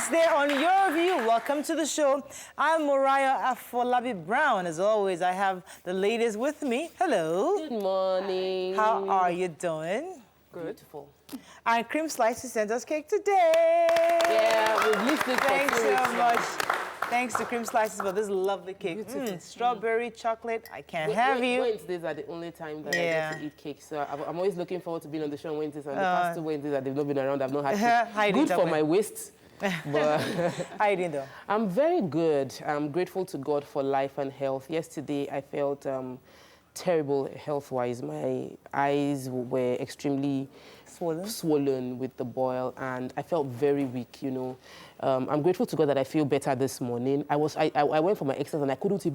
Wednesday on Your View. Welcome to the show. I'm Mariah Afolabi Brown. As always, I have the ladies with me. Hello. Good morning. How are you doing? Good. Beautiful. And Cream Slices sent us cake today. Yeah, we've listened. Thanks so much. Thanks to Cream Slices for this lovely cake. Strawberry, chocolate, I can't have you. Wednesdays are the only time that I get to eat cake. So I'm always looking forward to being on the show on Wednesdays. And the past 2 Wednesdays that they've not been around, I've not had cake. Good for my waist. But how are you doing, though? I'm very good. I'm grateful to God for life and health. Yesterday, I felt terrible health-wise. My eyes were extremely swollen with the boil, and I felt very weak, you know. I'm grateful to God that I feel better this morning. I went for my exercise and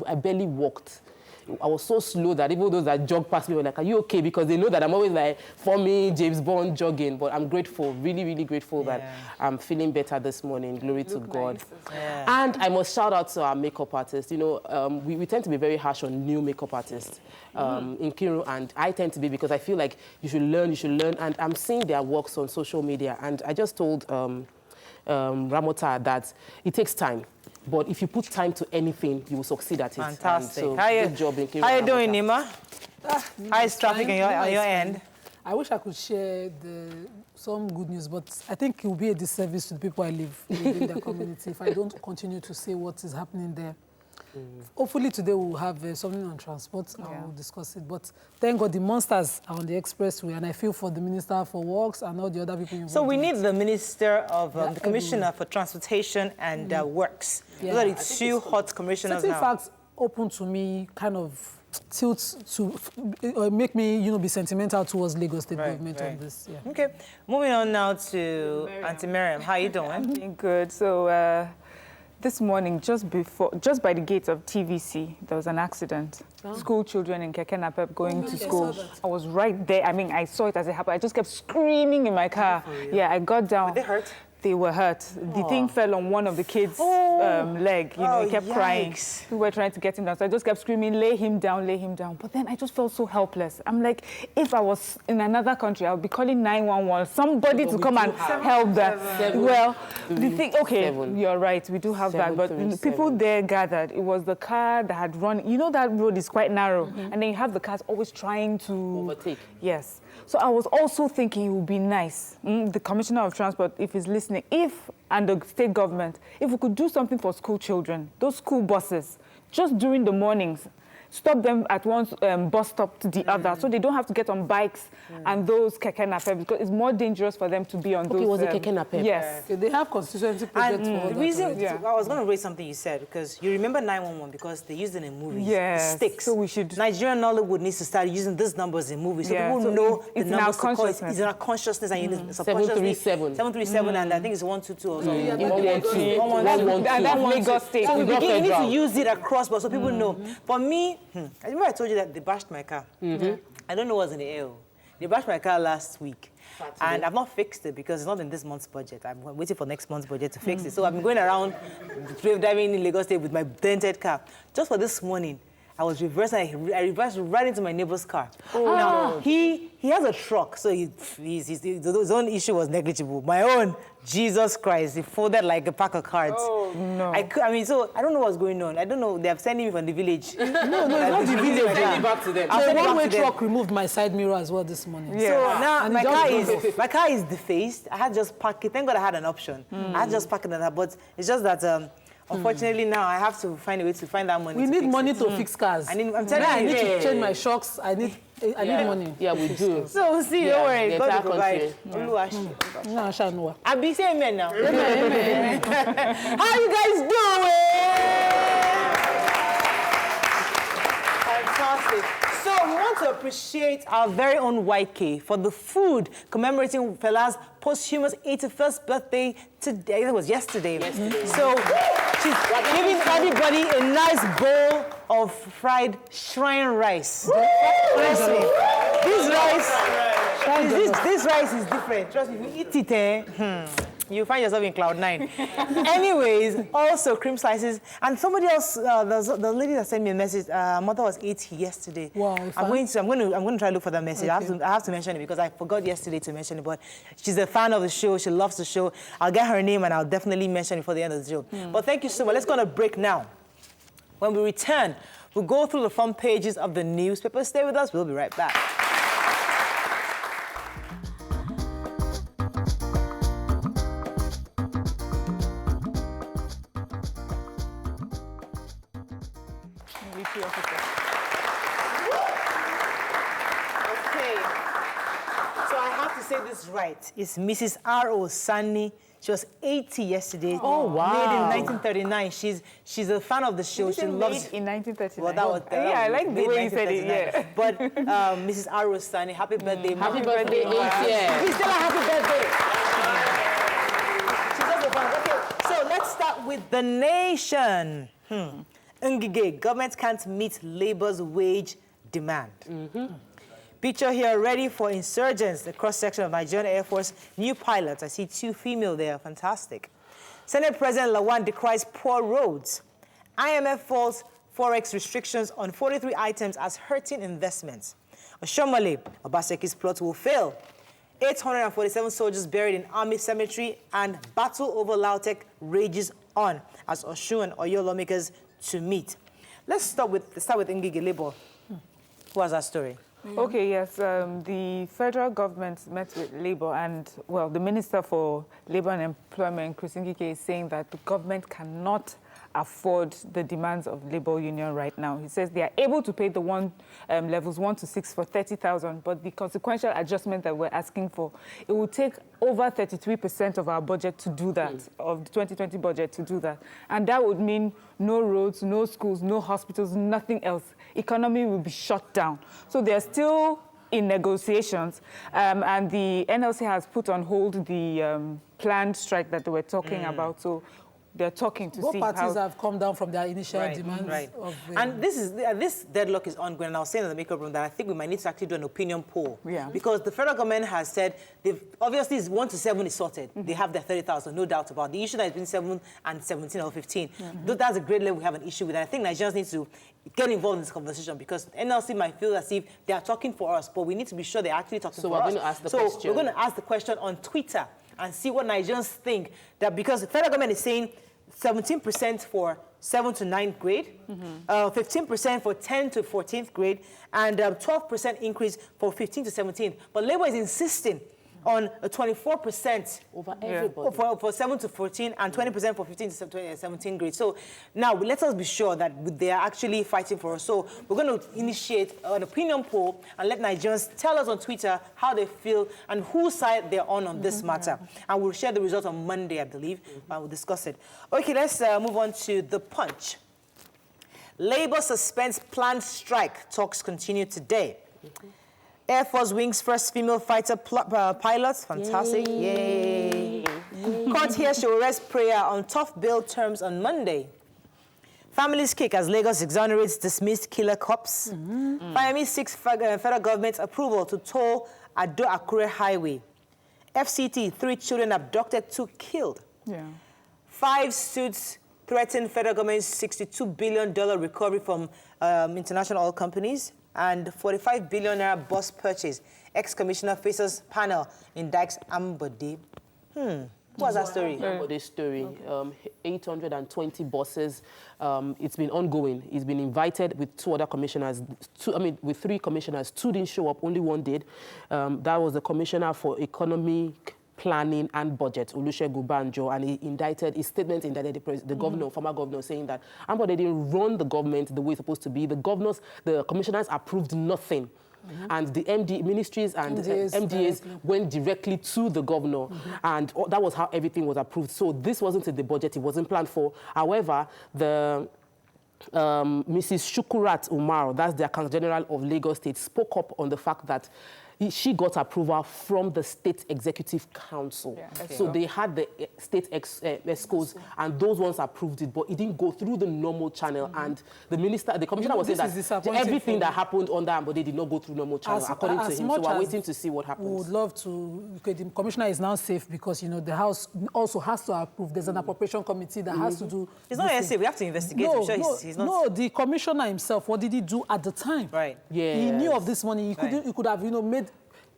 I barely walked. I was so slow that even those that jog past me were like, are you okay? Because they know that I'm always like, for me, James Bond jogging. But I'm grateful, really, really grateful that I'm feeling better this morning. Glory to God. Nice. And I must shout out to our makeup artists. You know, we tend to be very harsh on new makeup artists in Kiru, and I tend to be because I feel like you should learn. And I'm seeing their works on social media. And I just told Ramota that it takes time. But if you put time to anything, you will succeed at it. Fantastic. So, good job in How are you doing, Nima? How is traffic on your end? I wish I could share some good news, but I think it will be a disservice to the people I live in their community if I don't continue to say what is happening there. Hopefully today we'll have something on transport and we'll discuss it. But thank God the monsters are on the expressway, and I feel for the Minister for Works and all the other people involved. So we need the Minister of the Commissioner for Transportation and Works. Those are the two hot commissioners now. Certain facts open to me kind of tilt to make me, you know, be sentimental towards Lagos State government on this. Yeah. Okay, moving on now to Auntie Miriam. How are you doing? I'm doing good. So this morning, just by the gates of TVC, there was an accident. School children in Keke Napep going to school. I was right there. I mean, I saw it as it happened. I just kept screaming in my car. Yeah, I got down. Were they hurt? They were hurt. The thing fell on one of the kids' leg. You know, he kept crying. We were trying to get him down. So I just kept screaming, lay him down, lay him down. But then I just felt so helpless. I'm like, if I was in another country, I would be calling 911, somebody to come and help that. Well, the thing, you're right, we do have that. But people there gathered. It was the car that had run. You know that road is quite narrow. And then you have the cars always trying to overtake. Yes. So I was also thinking it would be nice, the Commissioner of Transport, if he's listening, and the state government, if we could do something for school children, those school buses, just during the mornings, stop them at one bus stop to the other, so they don't have to get on bikes and those Keke Napep, because it's more dangerous for them to be on those. It was a Keke Napep. Yes. They have constituency projects for the reason I was going to raise something you said, because you remember 911 because they used it in movies. Yes. Sticks. So we should. Nigerian Nollywood needs to start using these numbers in movies so people know the numbers to call. It's in our consciousness and you 737. 737 and I think it's 122 or something. 112. And that's Lagos State. So we need to use it across, but so people know. For me, I remember I told you that they bashed my car. I don't know what's in the air. They bashed my car last week. And I've not fixed it because it's not in this month's budget. I'm waiting for next month's budget to fix it. So I've been going around driving in Lagos State with my dented car. Just for this morning, I was reversing. I reversed right into my neighbor's car. Now, he has a truck, so his own issue was negligible. My own, Jesus Christ, he folded like a pack of cards. Oh, no. I mean, so I don't know what's going on. I don't know. They have sent me from the village. No, it's not the village. Send it back to them. The one-way truck removed my side mirror as well this morning. Yeah. So now my car is defaced. I had to just park it. Thank God I had an option. I had to just park it on that, but it's just that unfortunately now I have to find a way to find that money. We need money to fix cars. I'm telling you. I need to change my shocks. I need money. Yeah, we do. So we'll see. Don't worry. God will provide. I'll be saying amen now. Amen. How you guys doing? Fantastic. So we want to appreciate our very own YK for the food commemorating Fela's posthumous 81st birthday today. That was yesterday. So she's giving everybody a nice bowl of fried shrine rice. Honestly, this rice is different. Trust me, if you eat it, You find yourself in cloud 9. Anyways, also cream slices. And somebody else, the lady that sent me a message, mother was 80 yesterday. Wow. I'm going to try to look for that message. Okay. I have to mention it because I forgot yesterday to mention it. But she's a fan of the show. She loves the show. I'll get her name and I'll definitely mention it before the end of the show. But thank you so much. Let's go on a break now. When we return, we'll go through the front pages of the newspaper. Stay with us. We'll be right back. Say this right. It's Mrs. R.O. Sani. She was 80 yesterday. Oh, wow. Made in 1939. She's a fan of the show. She loves in 1939. Well, that was yeah, I like the way you said it. Yeah. But Mrs. R.O. Sani, happy birthday. Happy birthday, 80 years. Please tell her happy birthday. She's also a fan. Okay, so let's start with the nation. Ngige, government can't meet labor's wage demand. Picture here ready for insurgents, the cross-section of Nigerian Air Force, new pilots. I see 2 female there, fantastic. Senate President Lawan decries poor roads. IMF falls forex restrictions on 43 items as hurting investments. Oshomole, Obaseki's plot will fail. 847 soldiers buried in army cemetery, and battle over Lautech rages on as Oshun and Oyo lawmakers to meet. Let's start with Ngige Labor. What was that story? Okay, yes. The federal government met with Labour and, well, the Minister for Labour and Employment, Chris Ngige, is saying that the government cannot afford the demands of Labour Union right now. He says they are able to pay the levels 1 to 6 for 30,000, but the consequential adjustment that we're asking for, it will take over 33% of our budget to do that, of the 2020 budget to do that. And that would mean no roads, no schools, no hospitals, nothing else. Economy will be shut down. So they're still in negotiations, and the NLC has put on hold the planned strike that they were talking about. So they're talking to see how... Both parties have come down from their initial demands. Right. And this deadlock is ongoing. And I was saying in the makeup room that I think we might need to actually do an opinion poll. Yeah. Because the federal government has said, obviously 1 to 7 is sorted. They have their 30,000, no doubt about it. The issue that has been 7 and 17 or 15. That's a great level we have an issue with. And I think Nigerians need to get involved in this conversation because NLC might feel as if they are talking for us, but we need to be sure they're actually talking for us. So we're going to ask the question. So we're going to ask the question on Twitter and see what Nigerians think. That because the federal government is saying 17% for 7th to 9th grade, 15% for 10th to 14th grade, and 12% increase for 15th to 17th. But Labour is insisting on a 24% over everybody for 7 to 14 and 20% for 15 to 17 grade. So now let us be sure that they are actually fighting for us. So we're going to initiate an opinion poll and let Nigerians tell us on Twitter how they feel and whose side they're on this matter. And we'll share the results on Monday, I believe, and we'll discuss it. Okay, let's move on to The Punch. Labour suspends planned strike. Talks continue today. Air Force wings first female fighter pilots. Fantastic. Yay. Court here shall arrest prayer on tough bail terms on Monday. Families kick as Lagos exonerates dismissed killer cops. Miami seeks federal government approval to toll Ado Akure Highway. FCT, 3 children abducted, 2 killed. 5 suits threaten federal government's $62 billion recovery from international oil companies. And 45 billion naira bus purchase. Ex-commissioner faces panel in Dykes Ambode. What's that story? Ambode story. 820 buses. It's been ongoing. He's been invited with 2 other commissioners. With 3 commissioners. 2 didn't show up. Only 1 did. That was the commissioner for economic planning and budget, Olusegun Banjo, and his statement indicted the governor, former governor, saying that Ambode didn't run the government the way it's supposed to be. The commissioners approved nothing. And the ministries and MDAs went directly to the governor, and that was how everything was approved. So this wasn't in the budget, it wasn't planned for. However, the Mrs. Shukurat Umar, that's the Accountant General of Lagos State, spoke up on the fact that she got approval from the State Executive Council. Yeah, so they had the state EXCOs, and those ones approved it, but it didn't go through the normal channel. And the commissioner was saying that everything that happened on that, but they did not go through normal channel, according to him. So we're waiting to see what happens. We would love to, because the commissioner is now safe because, you know, the House also has to approve. There's an appropriation committee that has to do. He's not safe. We have to investigate. No, I'm sure he's not. No, the commissioner himself, what did he do at the time? Right. Yeah. He knew of this money. He could have, you know, made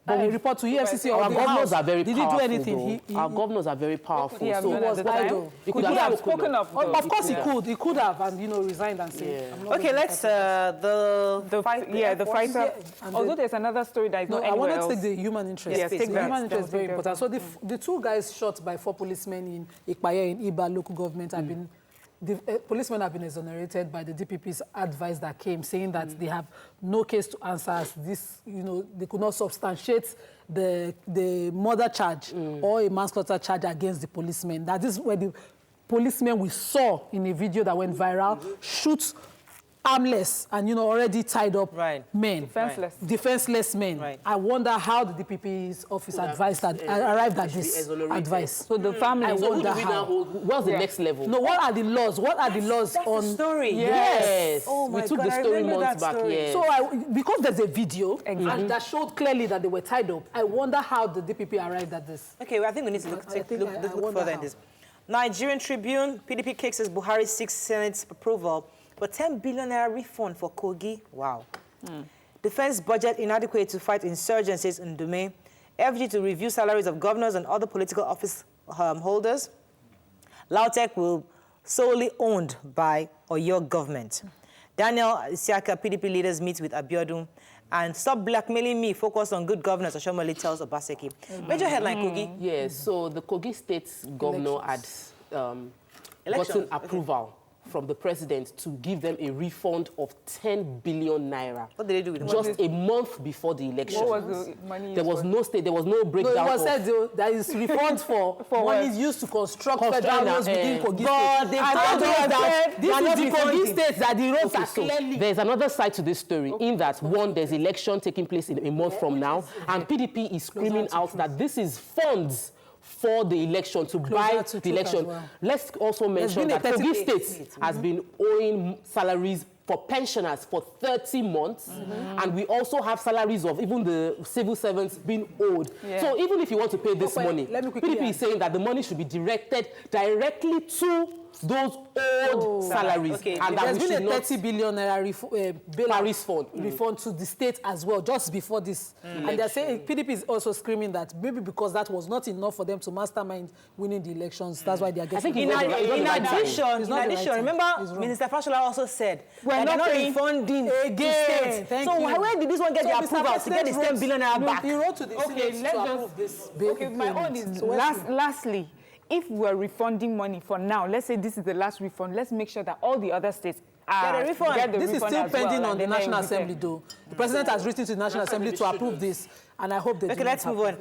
a report to EFCC or our the governors House. are very Did powerful. Did he do anything? Our governors are very powerful. Yeah, so was idle. He Could have spoken up. Of course, he could. He could have, and you know, resigned and said. Yeah. Okay, let's the fighter. Although there's another story that is not anywhere else. I want to take the human interest. Yes, the take that. human interest is very important. So the two guys shot by 4 policemen in Ikoyi in Iba local government have been. The policemen have been exonerated by the DPP's advice that came, saying that they have no case to answer. As this, you know, they could not substantiate the murder charge or a manslaughter charge against the policemen. That is where the policemen we saw in a video that went viral shoot armless and, you know, already tied up men. Defenseless men. Right. I wonder how the DPP's office advised arrived at this advice. So the family, I wonder how. What's the next level? No, what are the laws? What are the laws that's on the story? Yes. Oh my we took God, the story I remember months that back. story. Yes. So because there's a video and that showed clearly that they were tied up, I wonder how the DPP arrived at this. Okay, well, I think we need to look further in this. Nigerian Tribune, PDP case says Buhari seeks Senate's approval, but 10 billion naira refund for Kogi. Wow. Defense budget inadequate to fight insurgencies in Dume. FG to review salaries of governors and other political office holders. Lautech will solely owned by Oyo government. Daniel Isiaka, PDP leaders meet with Abiodun. And stop blackmailing me, focus on good governance, Oshomole tells Obaseki. Major headline, Kogi. Yes, so the Kogi State governor had gotten approval from the president to give them a refund of 10 billion naira. What did they do with it? Just a month before the election. What was the money? There was no state, there was no breakdown. No, it was said there is refund for money used to construct federal roads within Kogi State. God, they told us that this is the Kogi State that the roads are clearly... There's another side to this story in that, one, there's election taking place in a month from now, and PDP is screaming out that this is funds for the election, to buy the election. Well. Let's also mention that Kogi State has been owing salaries for pensioners for 30 months, and we also have salaries of even the civil servants being owed. Yeah. So even if you want to pay this money, PDP is saying that the money should be directed directly to those old salaries. Okay. And there's been a 30 billion naira refund to the state as well, just before this. And they're saying, PDP is also screaming that maybe because that was not enough for them to mastermind winning the elections, that's why they are getting... In addition, remember, Minister Fashola also said that they're not refunding again. So where did this one get the approval to get this 10 billion naira back? He wrote to the Senate to approve this. Okay, my own is lastly, if we're refunding money for now, let's say this is the last refund, let's make sure that all the other states get the refund. This is still pending on the National Assembly, though. The President has written to the National Assembly to approve this, and I hope they do. Okay, let's move on.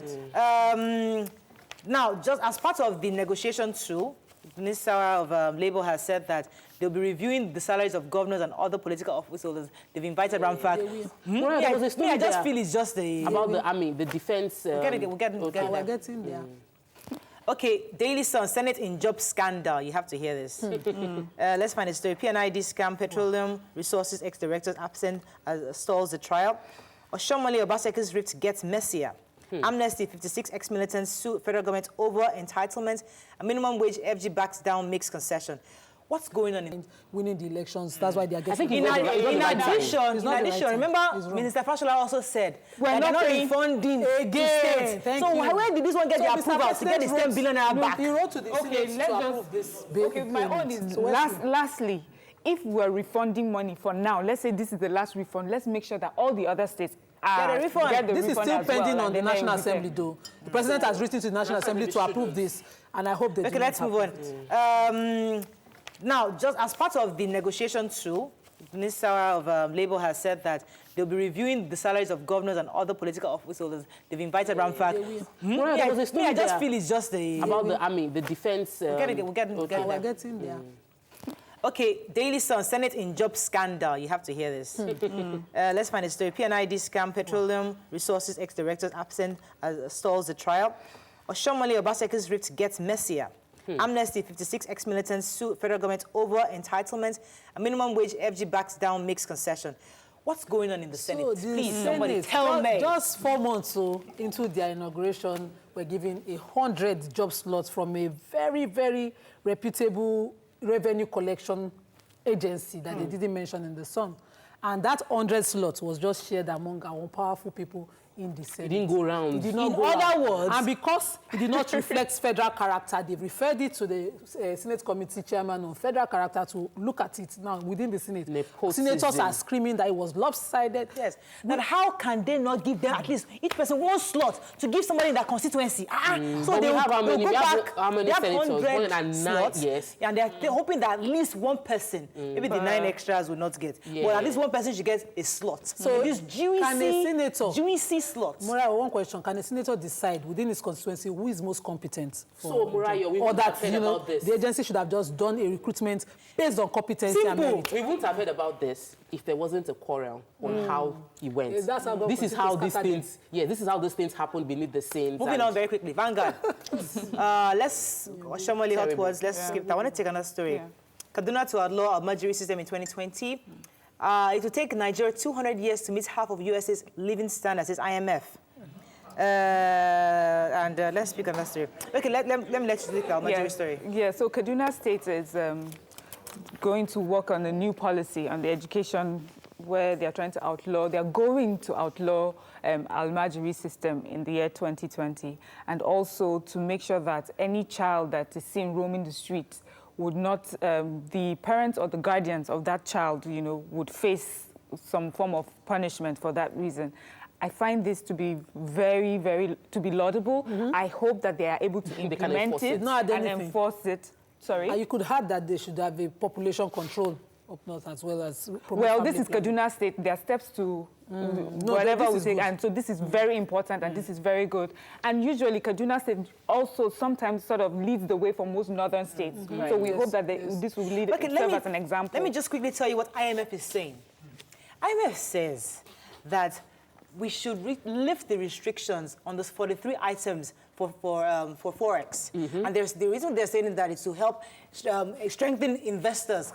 Now, just as part of the negotiation too, the Minister of Labour has said that they'll be reviewing the salaries of governors and other political office holders. They've invited Ramfak. I just feel it's just the... About the army, the defense... We're getting there. Okay, Daily Sun, Senate in job scandal. You have to hear this. Let's find a story. PNID scam, petroleum resources ex-directors absent as stalls the trial. Oshomole Obaseki's rift gets messier. Amnesty, 56 ex-militants sue federal government over entitlement. A minimum wage, FG backs down, makes concession. What's going on in winning the elections? That's why they are getting... In addition, remember, Minister Fashola also said that they're not refunding again. So where did this one get the approval to get this 10 billion naira back? He wrote to the Senate to approve this. Okay, my own is lastly, if we're refunding money for now, let's say this is the last refund, let's make sure that all the other states get a refund. This is still pending on the National Assembly, though. The President has written to the National Assembly to approve this, and I hope they do. Okay, let's move on. Now, just as part of the negotiation too, the Minister of Labour has said that they'll be reviewing the salaries of governors and other political office holders. They've invited Ramfak. I just feel it's just the... About the army, the defense... We're getting there. Okay, Daily Sun, Senate in job scandal. You have to hear this. Let's find a story. PNID scam, Petroleum Resources ex-director absent stalls the trial. Oshomole Obaseki's rift gets messier. Amnesty, 56 ex-militants sue federal government over entitlement. A minimum wage FG backs down, makes concession. What's going on in the Senate? Please, somebody tell me. Just 4 months into their inauguration, we're giving 100 job slots from a very, very reputable revenue collection agency that they didn't mention in the Sun. And that 100 slots was just shared among our powerful people in the Senate. It didn't go round. It did not in other words, and because it did not reflect federal character, they've referred it to the Senate Committee Chairman on Federal Character to look at it now within the Senate. Senators are screaming that it was lopsided. Yes. But how can they not give them at least each person one slot to give somebody in that constituency? So they have how many? Go back, How many they have senators? 100 109, slots, yes. and they're hoping that at least one person, maybe the 9 extras will not get, but at least one person should get a slot. So this juicy slot. Murayo, one question: can a senator decide within his constituency who is most competent? So Murayo, we wouldn't have heard about this. The agency should have just done a recruitment based on competency and merit. We wouldn't have heard about this if there wasn't a quarrel on how he went. Yeah, that's how this is how these things. Yeah, this is how these things happen beneath the scenes. Moving on very quickly, Vanguard. Let's Oshomole hot words. Let's skip that. I want to take another story. Yeah. Kaduna to outlaw Almajiri system in 2020. It will take Nigeria 200 years to meet half of US's living standards, says IMF. Let's speak on that story. Okay, let me let you speak on Almajiri story. Yeah, so Kaduna State is going to work on a new policy on the education where they're trying to outlaw, they're going to outlaw Almajiri system in the year 2020, and also to make sure that any child that is seen roaming the streets would not, the parents or the guardians of that child, you know, would face some form of punishment for that reason. I find this to be very, very, to be laudable. I hope that they are able to implement it and enforce it. Sorry? And you could add that they should have a population control up north as well as... Well, this is Kaduna State. There are steps to whatever we take. And so this is very important and this is very good. And usually Kaduna State also sometimes sort of leads the way for most northern states. Right. So we hope that this will lead serve as an example. Let me just quickly tell you what IMF is saying. IMF says that we should lift the restrictions on those 43 items for Forex. And the reason they're saying that is to help strengthen investors'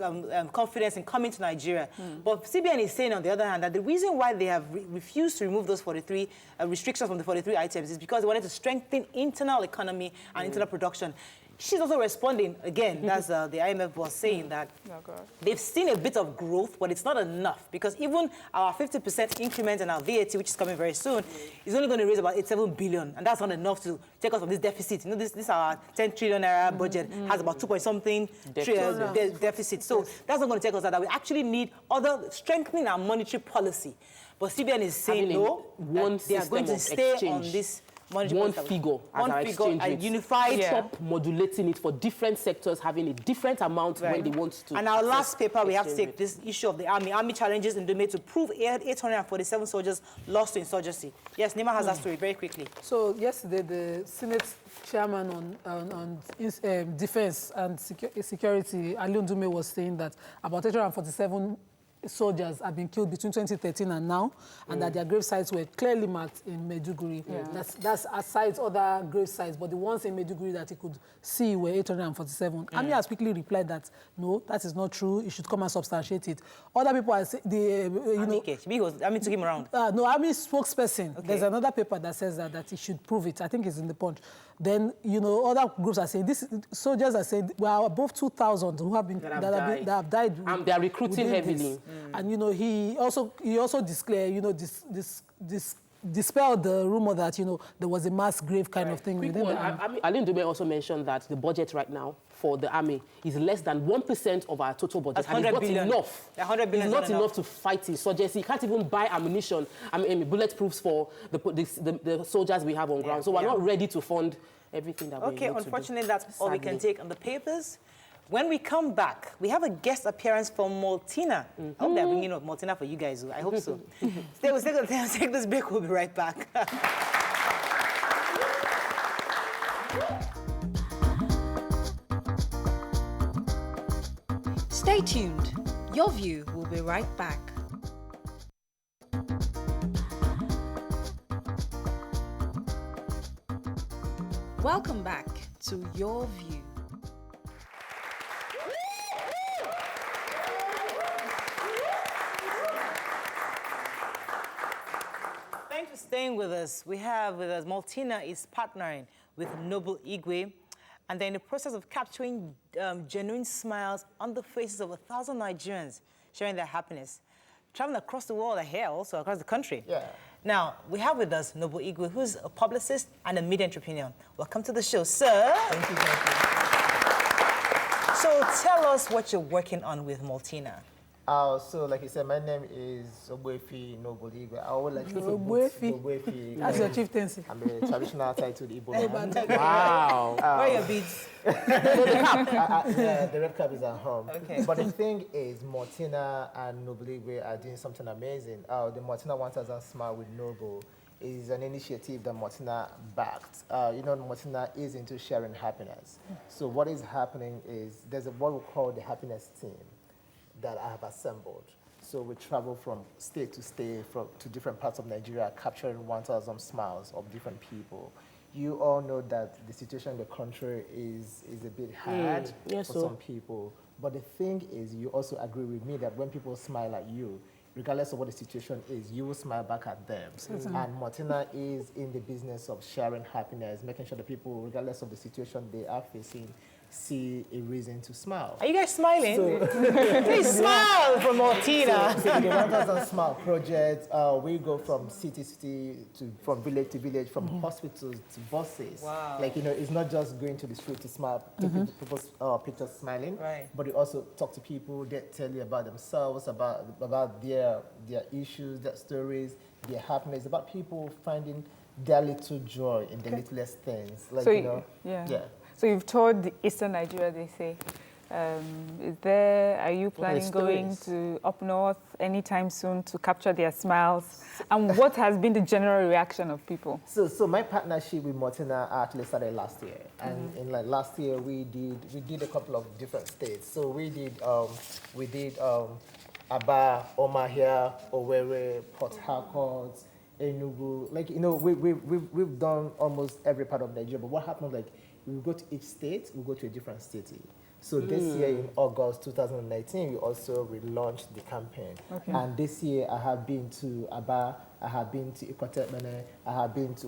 confidence in coming to Nigeria. But CBN is saying, on the other hand, that the reason why they have refused to remove those 43 restrictions from the 43 items is because they wanted to strengthen internal economy and internal production. She's also responding, again, that's the IMF was saying that they've seen a bit of growth, but it's not enough because even our 50% increment in our VAT, which is coming very soon, is only going to raise about 87 billion. And that's not enough to take us from this deficit. You know, this our 10 trillion naira budget has about 2-point-something deficit. So that's not going to take us out. That we actually need other strengthening our monetary policy. But CBN is saying no, they are going to stay on this one figure as our exchange rate. Unified. Stop modulating it for different sectors, having a different amount when they want to. And our last paper, we have to take this issue of the army. Army challenges in Dume to prove 847 soldiers lost to insurgency. Yes, Nima has that story very quickly. So yesterday, the Senate chairman on defense and security, Ali Ndume, was saying that about 847 soldiers have been killed between 2013 and now, and that their grave sites were clearly marked in Maiduguri. That's aside other grave sites, but the ones in Maiduguri that he could see were 847. Ami has quickly replied that, no, that is not true. You should come and substantiate it. Other people are saying, Ami took him around. No, Ami spokesperson. There's another paper that says that he should prove it. I think it's in the Punch. Then, other groups are saying, soldiers are saying, well, above 2,000 who have been, that have died. And they are recruiting heavily. And, he also declared, dispelled the rumor that, there was a mass grave kind of thing within the army. Ali Ndume also mentioned that the budget right now for the army is less than 1% of our total budget. That's 100 billion. Enough. 100 billion. It's not enough to fight insurgency. You can't even buy ammunition, bulletproofs for the soldiers we have on ground. So we're not ready to fund everything that we need to do. Okay, unfortunately, that's all we can take on the papers. When we come back, we have a guest appearance from Martina. I hope they're bringing up Martina for you guys. I hope so. We'll take this break. We'll be right back. Stay Stay tuned. Your View will be right back. Welcome back to Your View. Thanks for staying with us. We have with us Martina is partnering with Noble Igwe, and they're in the process of capturing genuine smiles on the faces of 1,000 Nigerians, sharing their happiness. Traveling across the world, here also across the country. Yeah. Now, we have with us Noble Igwe, who's a publicist and a media entrepreneur. Welcome to the show, sir. Thank you, thank you. So tell us what you're working on with Martina. So, like you said, my name is Ogbuefi Noble Igwe. I would like to say Ogbuefi. That's your chieftaincy. I'm a traditional title Igbo man. Wow. Where are your beads? The red cap is at home. Okay. But the thing is, Martina and Noble Igwe are doing something amazing. The Martina 1000 Smile with Noble is an initiative that Martina backed. You know, Martina is into sharing happiness. So what is happening is there's what we call the happiness team that I have assembled. So we travel from state to state, to different parts of Nigeria, capturing 1,000 smiles of different people. You all know that the situation in the country is a bit hard for some people. But the thing is, you also agree with me that when people smile at you, regardless of what the situation is, you will smile back at them. And Martina is in the business of sharing happiness, making sure that people, regardless of the situation they are facing, see a reason to smile. Are you guys smiling? Please smile for Martina. So the 1000 Smile project, we go from city to city, from village to village, from hospitals to buses. Wow. Like, you know, it's not just going to the street to smile, taking people's pictures smiling, but you also talk to people, they tell you about themselves, about their issues, their stories, their happiness, about people finding their little joy in the littlest things. Like, So you know, yeah. So you've toured the Eastern Nigeria, they say. Are you planning going to up north anytime soon to capture their smiles? And what has been the general reaction of people? So my partnership with Martina actually started last year, and in like last year we did a couple of different states. So we did Aba, Omahia, Owerri, Port Harcourt, Enugu. Like, you know, we've done almost every part of Nigeria. But what happened, like, we go to each state, we go to a different city. So this year in August 2019, we also relaunched the campaign. And this year I have been to Aba, I have been to Ikoyi,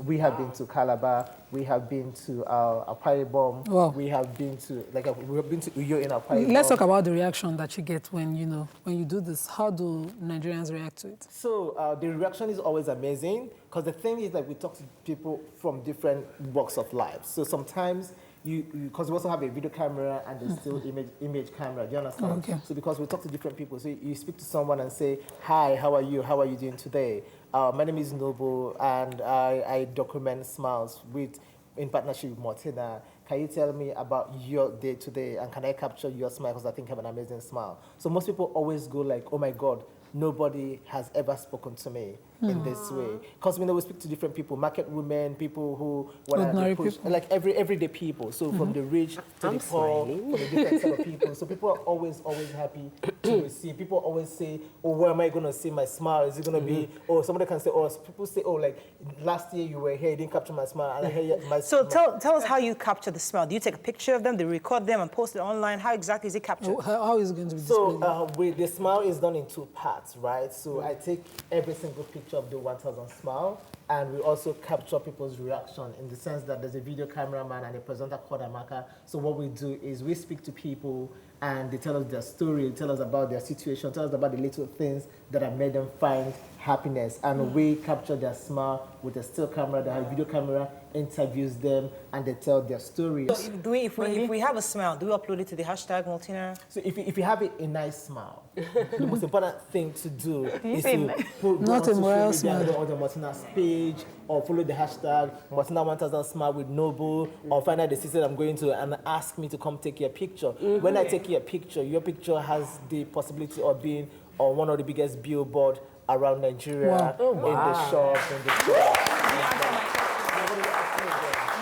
we have been to Calabar, we have been to Akwa Ibom, we have been to Uyo in Akwa Ibom. Let's talk about the reaction that you get when you do this. How do Nigerians react to it? So the reaction is always amazing, because the thing is that we talk to people from different walks of life. So sometimes because we also have a video camera and a still image camera, do you understand? Okay. So because we talk to different people, so you speak to someone and say, hi, how are you? How are you doing today? My name is Noble, and I document smiles in partnership with Martina. Can you tell me about your day today, and can I capture your smile, because I think I have an amazing smile? So most people always go like, oh my God, nobody has ever spoken to me in this way. Because we speak to different people, market women, people who want to push, like everyday people. So from the rich to the poor, from the different set of people. So people are always happy to see. People always say, oh, where am I going to see my smile? Is it going to be, or somebody can say, oh, people say, oh, like last year you were here, you didn't capture my smile. And I hear my So tell us how you capture the smile. Do you take a picture of them, do you record them and post it online? How exactly is it captured? How is it going to be displayed? So the smile is done in two parts, right? So I take every single picture of the 1000 smile, and we also capture people's reaction in the sense that there's a video cameraman and a presenter called Amaka. So what we do is we speak to people and they tell us their story, tell us about their situation, tell us about the little things that have made them find happiness. And we capture their smile with a still camera, that has video camera, interviews them, and they tell their story. So if we have a smile, do we upload it to the hashtag Martina? So if you have a nice smile, the most important thing to do is to put not a moral smile on the Martina's page, or follow the hashtag Martina 1000 Smile with Noble, or find out the city I'm going to and ask me to come take your picture. When I take your picture has the possibility of being on one of the biggest billboards around Nigeria, in the shops, in the stores.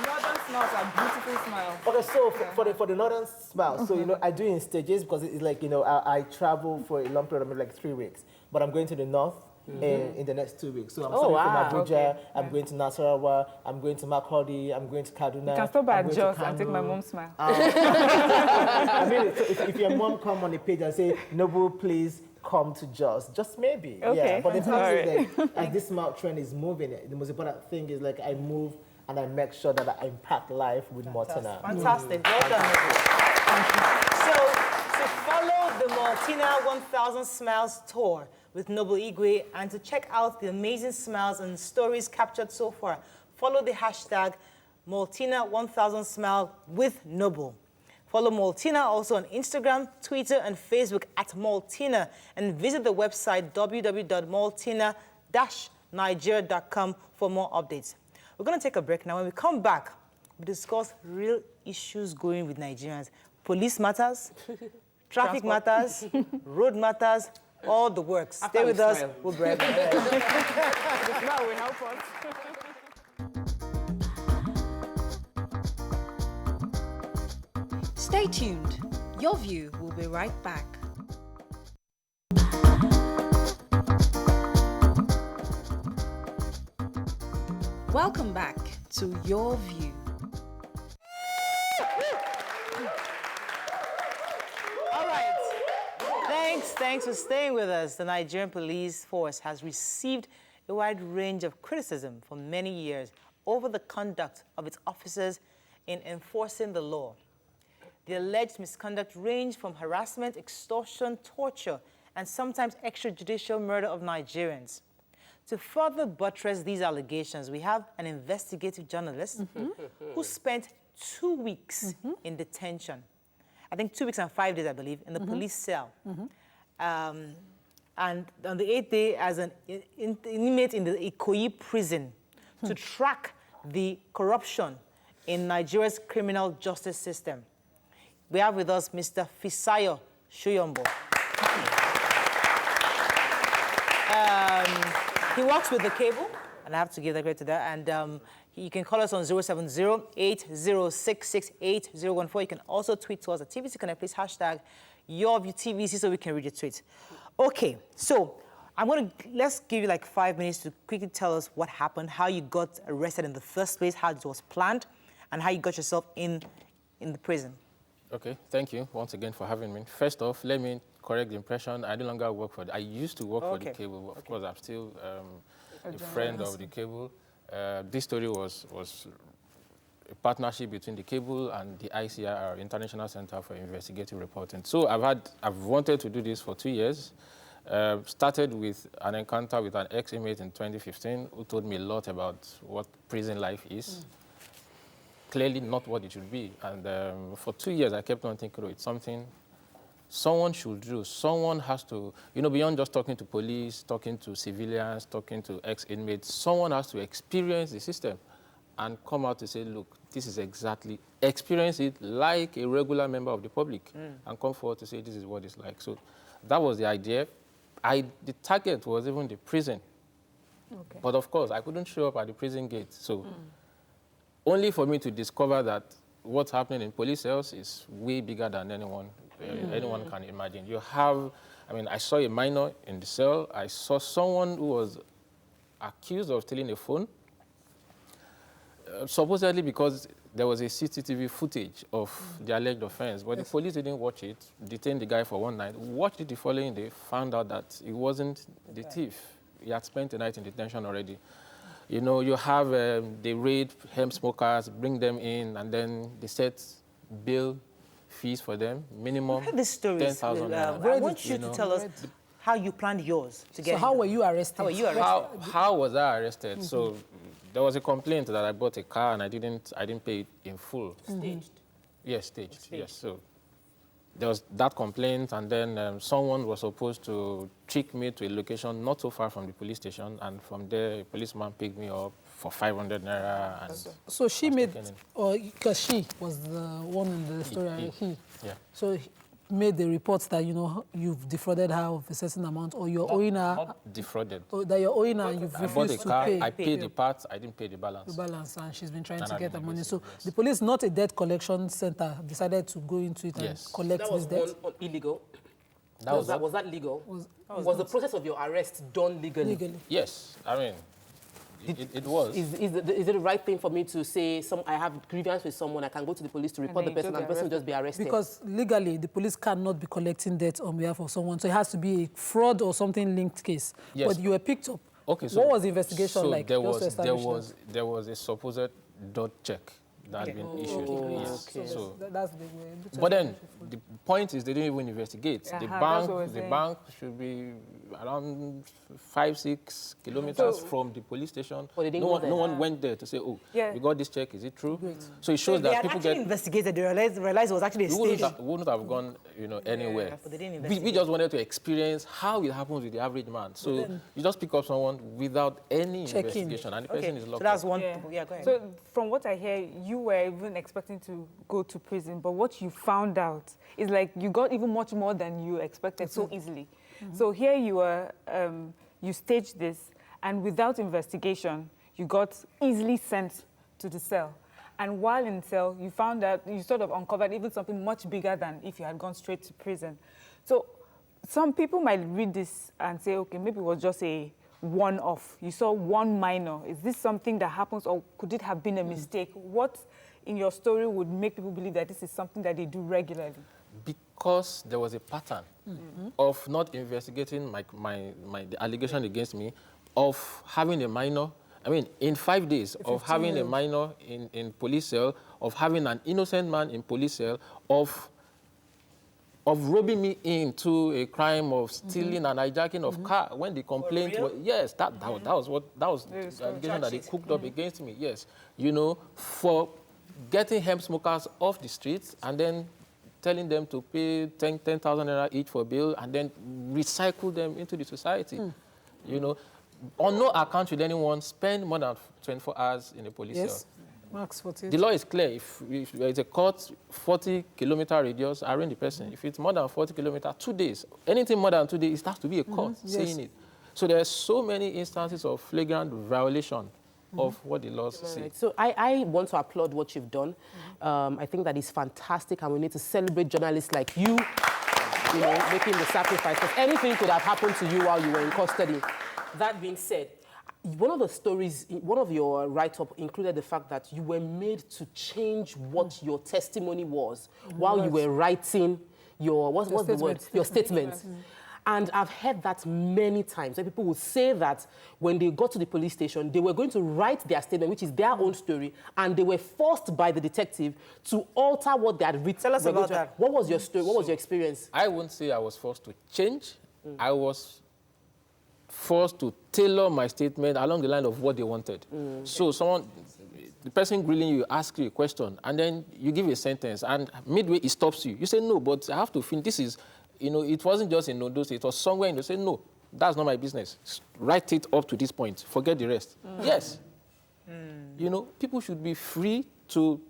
Northern smiles are beautiful full smile. Okay, so for the northern smile, so, you know, I do it in stages because it's like, you know, I travel for a long period, maybe like 3 weeks, but I'm going to the north in the next 2 weeks. So I'm starting from Abuja, I'm going to Nasarawa, I'm going to Makurdi, I'm going to Kaduna. You can stop by Jos and take my mom's smile. I mean, so if your mom come on the page and say, Noble, please come to Jos, just maybe. Okay. Yeah, but the thing is that as this smile trend is moving, the most important thing is like I move and I make sure that I impact life with Martina. Fantastic. Well done, Noble. So, to follow the Martina 1000 Smiles Tour with Noble Igwe and to check out the amazing smiles and stories captured so far, follow the hashtag Martina 1000 Smile with Noble. Follow Martina also on Instagram, Twitter, and Facebook at Martina, and visit the website www.martina-nigeria.com for more updates. We're going to take a break now. When we come back, we discuss real issues going with Nigerians. Police matters, traffic matters, road matters, all the works. Stay with us. We'll be right back. The smile will help us. Stay tuned. Your View will be right back. Welcome back to Your View. All right. Thanks for staying with us. The Nigerian Police Force has received a wide range of criticism for many years over the conduct of its officers in enforcing the law. The alleged misconduct ranged from harassment, extortion, torture, and sometimes extrajudicial murder of Nigerians. To further buttress these allegations, we have an investigative journalist who spent 2 weeks in detention. I think 2 weeks and 5 days, I believe, in the police cell. And on the 8th day, as an inmate in the Ikoyi Prison to track the corruption in Nigeria's criminal justice system. We have with us Mr. Fisayo Soyombo. He works with the cable, and I have to give the credit to that. And you can call us on 070-8066-8014. You can also tweet to us at TVC Connect, please hashtag YourViewTVC so we can read your tweets. Okay, so let's give you like 5 minutes to quickly tell us what happened, how you got arrested in the first place, how it was planned, and how you got yourself in the prison. Okay, thank you once again for having me. First off, let me correct the impression. I no longer work for I used to work for the cable, but of course I'm still a friend of the cable. This story was a partnership between the cable and the ICR, International Center for Investigative Reporting. So I've wanted to do this for 2 years. Started with an encounter with an ex-inmate in 2015 who told me a lot about what prison life is. Clearly not what it should be. And for 2 years, I kept on thinking, oh, it's something someone should do. Someone has to, you know, beyond just talking to police, talking to civilians, talking to ex-inmates, someone has to experience the system and come out to say, look, this is exactly, experience it like a regular member of the public and come forward to say, this is what it's like. So that was the idea. The target was even the prison. Okay. But of course, I couldn't show up at the prison gate. So only for me to discover that what's happening in police cells is way bigger than anyone can imagine. You have, I mean, I saw a minor in the cell. I saw someone who was accused of stealing a phone, supposedly because there was a CCTV footage of the alleged offense, but the police didn't watch it, detained the guy for one night, watched it the following day, found out that he wasn't the thief. He had spent the night in detention already. You know, you have, they raid hemp smokers, bring them in, and then they set bail fees for them, minimum I heard this story. 10,000. I want you to tell us how you planned yours to get. So how were you arrested? How were you arrested? How was I arrested? So there was a complaint that I bought a car and I didn't pay it in full. Staged. Yes, staged. Yes. So there was that complaint, and then someone was supposed to trick me to a location not so far from the police station, and from there a policeman picked me up for 500 naira. And so she made, or because she was the one in the story, he. Yeah. So made the reports that, you know, you've defrauded her of a certain amount, or you're owing her... Not defrauded. Or that you're owing her and you've refused to pay. I paid the part, I didn't pay the balance. The balance, and she's been trying to get the money. So the police, not a debt collection center, decided to go into it and collect this debt. That was illegal? Was that legal? Was the process of your arrest done legally? Yes, I mean, it was. Is it the right thing for me to say, I have grievance with someone, I can go to the police to report the person, and the person will just be arrested? Because legally, the police cannot be collecting debt on behalf of someone. So it has to be a fraud or something linked case. Yes. But you were picked up. Okay, so what was the investigation like? There was a supposed dot check that had been issued. Yes. Okay. So that's the way. But then the point is they didn't even investigate. The bank should be around 5-6 kilometers from the police station. No one went there to say, oh, we got this check. Is it true? Great. So it shows that people get investigated. They realized it was actually a stage. We wouldn't have gone, anywhere. But they didn't investigate. We just wanted to experience how it happens with the average man. So you just pick up someone without any investigation, and the person is locked up. So that's one. Yeah, go ahead. So from what I hear, you were even expecting to go to prison, but what you found out is like you got even much more than you expected so easily. So here you were, you staged this, and without investigation, you got easily sent to the cell. And while in cell, you found out, you sort of uncovered even something much bigger than if you had gone straight to prison. So some people might read this and say, okay, maybe it was just a one-off. You saw one minor. Is this something that happens, or could it have been a mistake? What in your story would make people believe that this is something that they do regularly? Because there was a pattern of not investigating the allegation against me, of having a minor, in 5 days, of having a minor in police cell, of having an innocent man in police cell, of robbing me into a crime of stealing and hijacking of car. When the complaint was, yes, that was the allegation that they cooked up against me. Yes, for getting hemp smokers off the streets and then telling them to pay 10,000 naira each for bail and then recycle them into the society. On no account should anyone spend more than 24 hours in a police cell. Max 48. The law is clear. If it's a court 40-kilometer radius, arraign the person. If it's more than 40 kilometers, 2 days. Anything more than 2 days, it has to be a court saying it. So there are so many instances of flagrant violation of what the laws say. So I want to applaud what you've done. I think that is fantastic, and we need to celebrate journalists like you, making the sacrifice. Because anything could have happened to you while you were in custody. That being said, one of the stories, one of your write-up included the fact that you were made to change what your testimony was while you were writing your, what's the word? Your statement. And I've heard that many times. Where people would say that when they got to the police station, they were going to write their statement, which is their own story, and they were forced by the detective to alter what they had written. Tell us about that. What was your story? What was your experience? I wouldn't say I was forced to change. I was forced to tailor my statement along the line of what they wanted. So the person grilling you asks you a question, and then you give a sentence, and midway it stops you. You say, no, but I have to finish. This is, it wasn't just in Ondo State, it was somewhere in the say, no, that's not my business. Write it up to this point. Forget the rest. Yes. People should be free to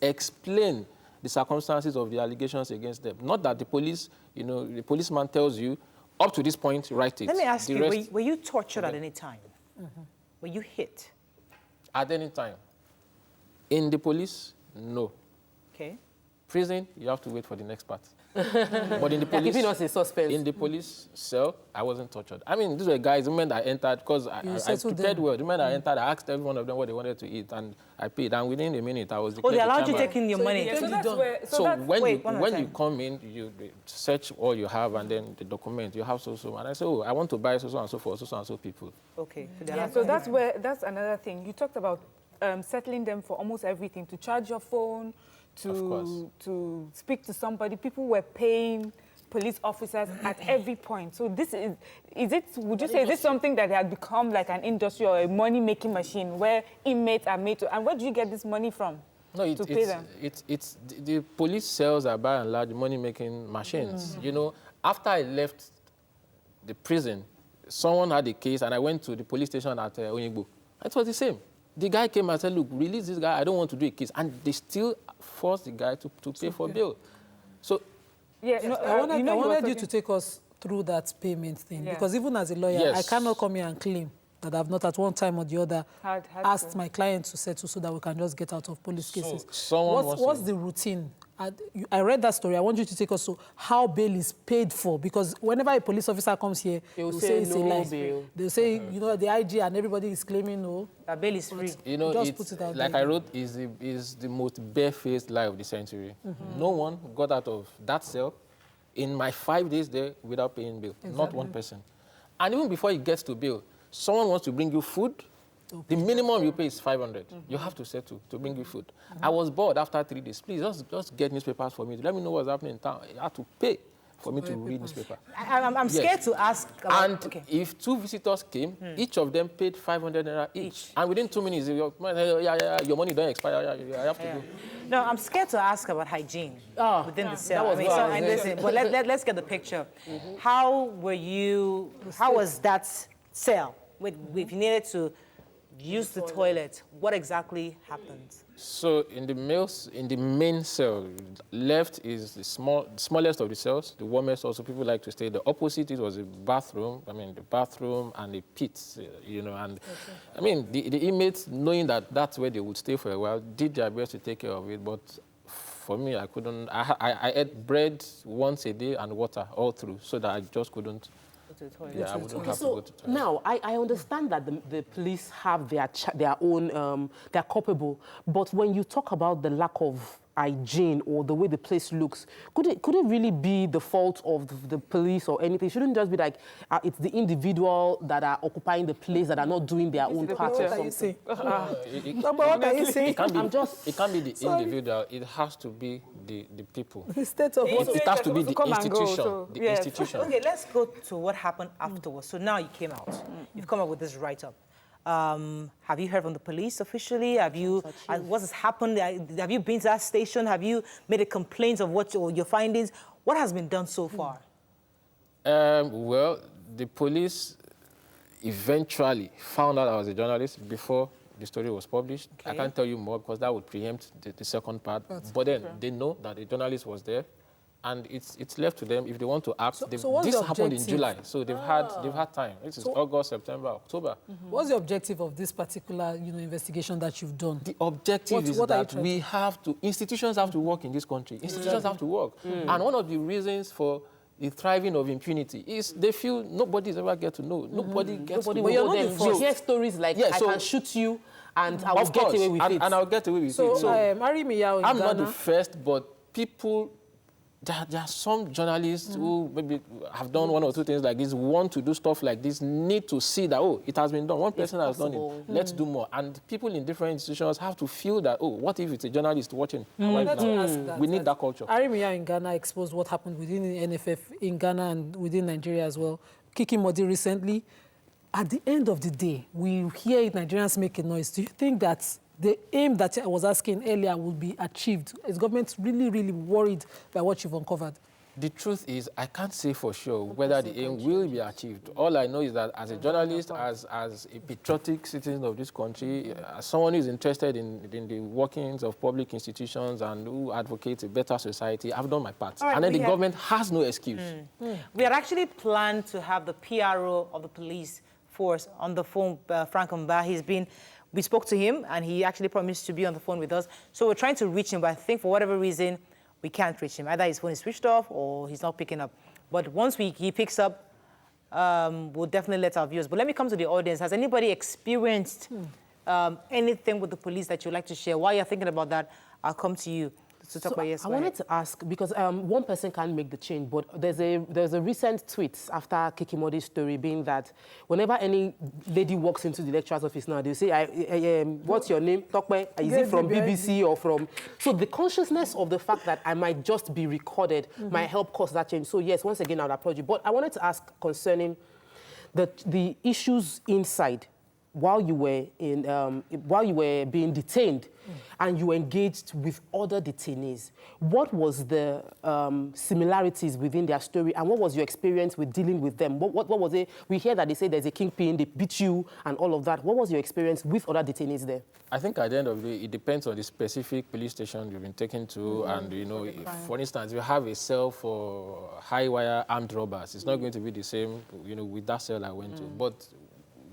explain the circumstances of the allegations against them. Not that the police, the policeman tells you, up to this point, write it. Let me ask you, were you tortured at any time? Were you hit? At any time. In the police, no. Okay. Prison, you have to wait for the next part. But in the police, keeping us in suspense. In the police cell, I wasn't tortured. These were guys, the moment I entered, because I prepared well. The moment I entered, I asked every one of them what they wanted to eat, and I paid. And within a minute, I was declared. Oh, they allowed you taking your money. So when you come in, you search all you have, and then the document, you have so. And I say, oh, I want to buy so and so for so and so people. Okay. So that's another thing. You talked about settling them for almost everything, to charge your phone, to speak to somebody. People were paying police officers at every point. So this would you say, is this something that had become like an industry or a money-making machine where inmates are made to, and where do you get this money from? No, to pay them? It's the police cells are by and large money-making machines. After I left the prison, someone had a case, and I went to the police station at Onyigbo. It was the same. The guy came and said, look, release this guy. I don't want to do a case. And they still forced the guy to pay for bail. So Yeah, no, I wanted you to take us through that payment thing, because even as a lawyer, I cannot come here and claim that I've not at one time or the other asked my client to settle so that we can just get out of police cases. What's the routine? I read that story. I want you to take us to how bail is paid for, because whenever a police officer comes here, they'll say it's a lie. They'll say, you know, the IG and everybody is claiming no. That bail is free. You know, like I wrote, is the most barefaced lie of the century. No one got out of that cell in my 5 days there without paying bail. Not one person. And even before it gets to bail, someone wants to bring you food. The minimum you pay is 500. You have to settle to bring you food. I was bored after 3 days. Please, just get newspapers for me. Let me know what's happening in town. You have to pay for me to read newspaper. I'm scared to ask about... And if 2 visitors came, each of them paid 500 naira each. And within 2 minutes, your money don't expire. I have to go. No, I'm scared to ask about hygiene within the cell. But let's get the picture. How was that cell? If you needed to use the toilet, what exactly happened? So in the main cell, left is the smallest of the cells, the warmest. Also, people like to stay. The opposite, it was a bathroom. I mean, the bathroom and the pits, you know. And I mean, the inmates, knowing that that's where they would stay for a while, did their best to take care of it. But for me, I couldn't. I ate bread once a day and water all through, so that I just couldn't. Yeah, I wouldn't have to go to toilet. Now, I understand that the police have their own, they're culpable, but when you talk about the lack of hygiene or the way the place looks, could it really be the fault of the police or anything? It shouldn't just be like it's the individual that are occupying the place that are not doing their own part or something. What are you saying? It can't be the individual. It has to be the people. The state of it has to be the institution. The institution. Okay, let's go to what happened afterwards. So now you came out. You've come up with this write-up. Have you heard from the police officially? What has happened? Have you been to that station? Have you made a complaint of your findings? What has been done so far? Well, the police eventually found out I was a journalist before the story was published. Okay. I can't tell you more because that would preempt the second part. But then they know that the journalist was there. And it's left to them if they want to act. This happened in July, so they've had time. This is August, September, October. What's the objective of this particular investigation that you've done? The objective is that institutions have to work in this country. Institutions have to work. And one of the reasons for the thriving of impunity is they feel nobody's ever get to know. Nobody gets to know. But you're not the first. We hear stories like, I can shoot you and I will get away with it. And I'll get away with it. So I'm not the first, but people... There are some journalists who maybe have done 1 or 2 things like this, want to do stuff like this, need to see that, oh, it has been done. One person has done it. Let's do more. And people in different institutions have to feel that, oh, what if it's a journalist watching? We need that culture. Arimiya in Ghana exposed what happened within the NFF in Ghana and within Nigeria as well. Kiki Modi recently. At the end of the day, we hear Nigerians make a noise. Do you think that the aim that I was asking earlier will be achieved? Is government really, really worried by what you've uncovered? The truth is, I can't say for sure whether the aim will be achieved. All I know is that as a journalist, as a patriotic citizen of this country, as someone who is interested in the workings of public institutions and who advocates a better society, I've done my part. Right, and then the government has no excuse. We had actually planned to have the PRO of the police force on the phone, Frank Mba. We spoke to him, and he actually promised to be on the phone with us. So we're trying to reach him, but I think for whatever reason, we can't reach him. Either his phone is switched off or he's not picking up. But once he picks up, we'll definitely let our viewers. But let me come to the audience. Has anybody experienced anything with the police that you'd like to share? While you're thinking about that, I'll come to you to talk about I wanted to ask, because one person can't make the change, but there's a recent tweet after Kiki Modi's story being that whenever any lady walks into the lecturer's office now, they say, what's your name? Tokwe? Is it from BBC or from... So the consciousness of the fact that I might just be recorded might help cause that change. So yes, once again, I would applaud you. But I wanted to ask concerning the issues inside. while you were being detained, and you engaged with other detainees. What was the similarities within their story, and what was your experience with dealing with them? What was it? We hear that they say there's a kingpin, they beat you, and all of that. What was your experience with other detainees there? I think at the end of the day, it depends on the specific police station you've been taken to, and for instance, you have a cell for high-wire armed robbers. It's not going to be the same, with that cell I went to, but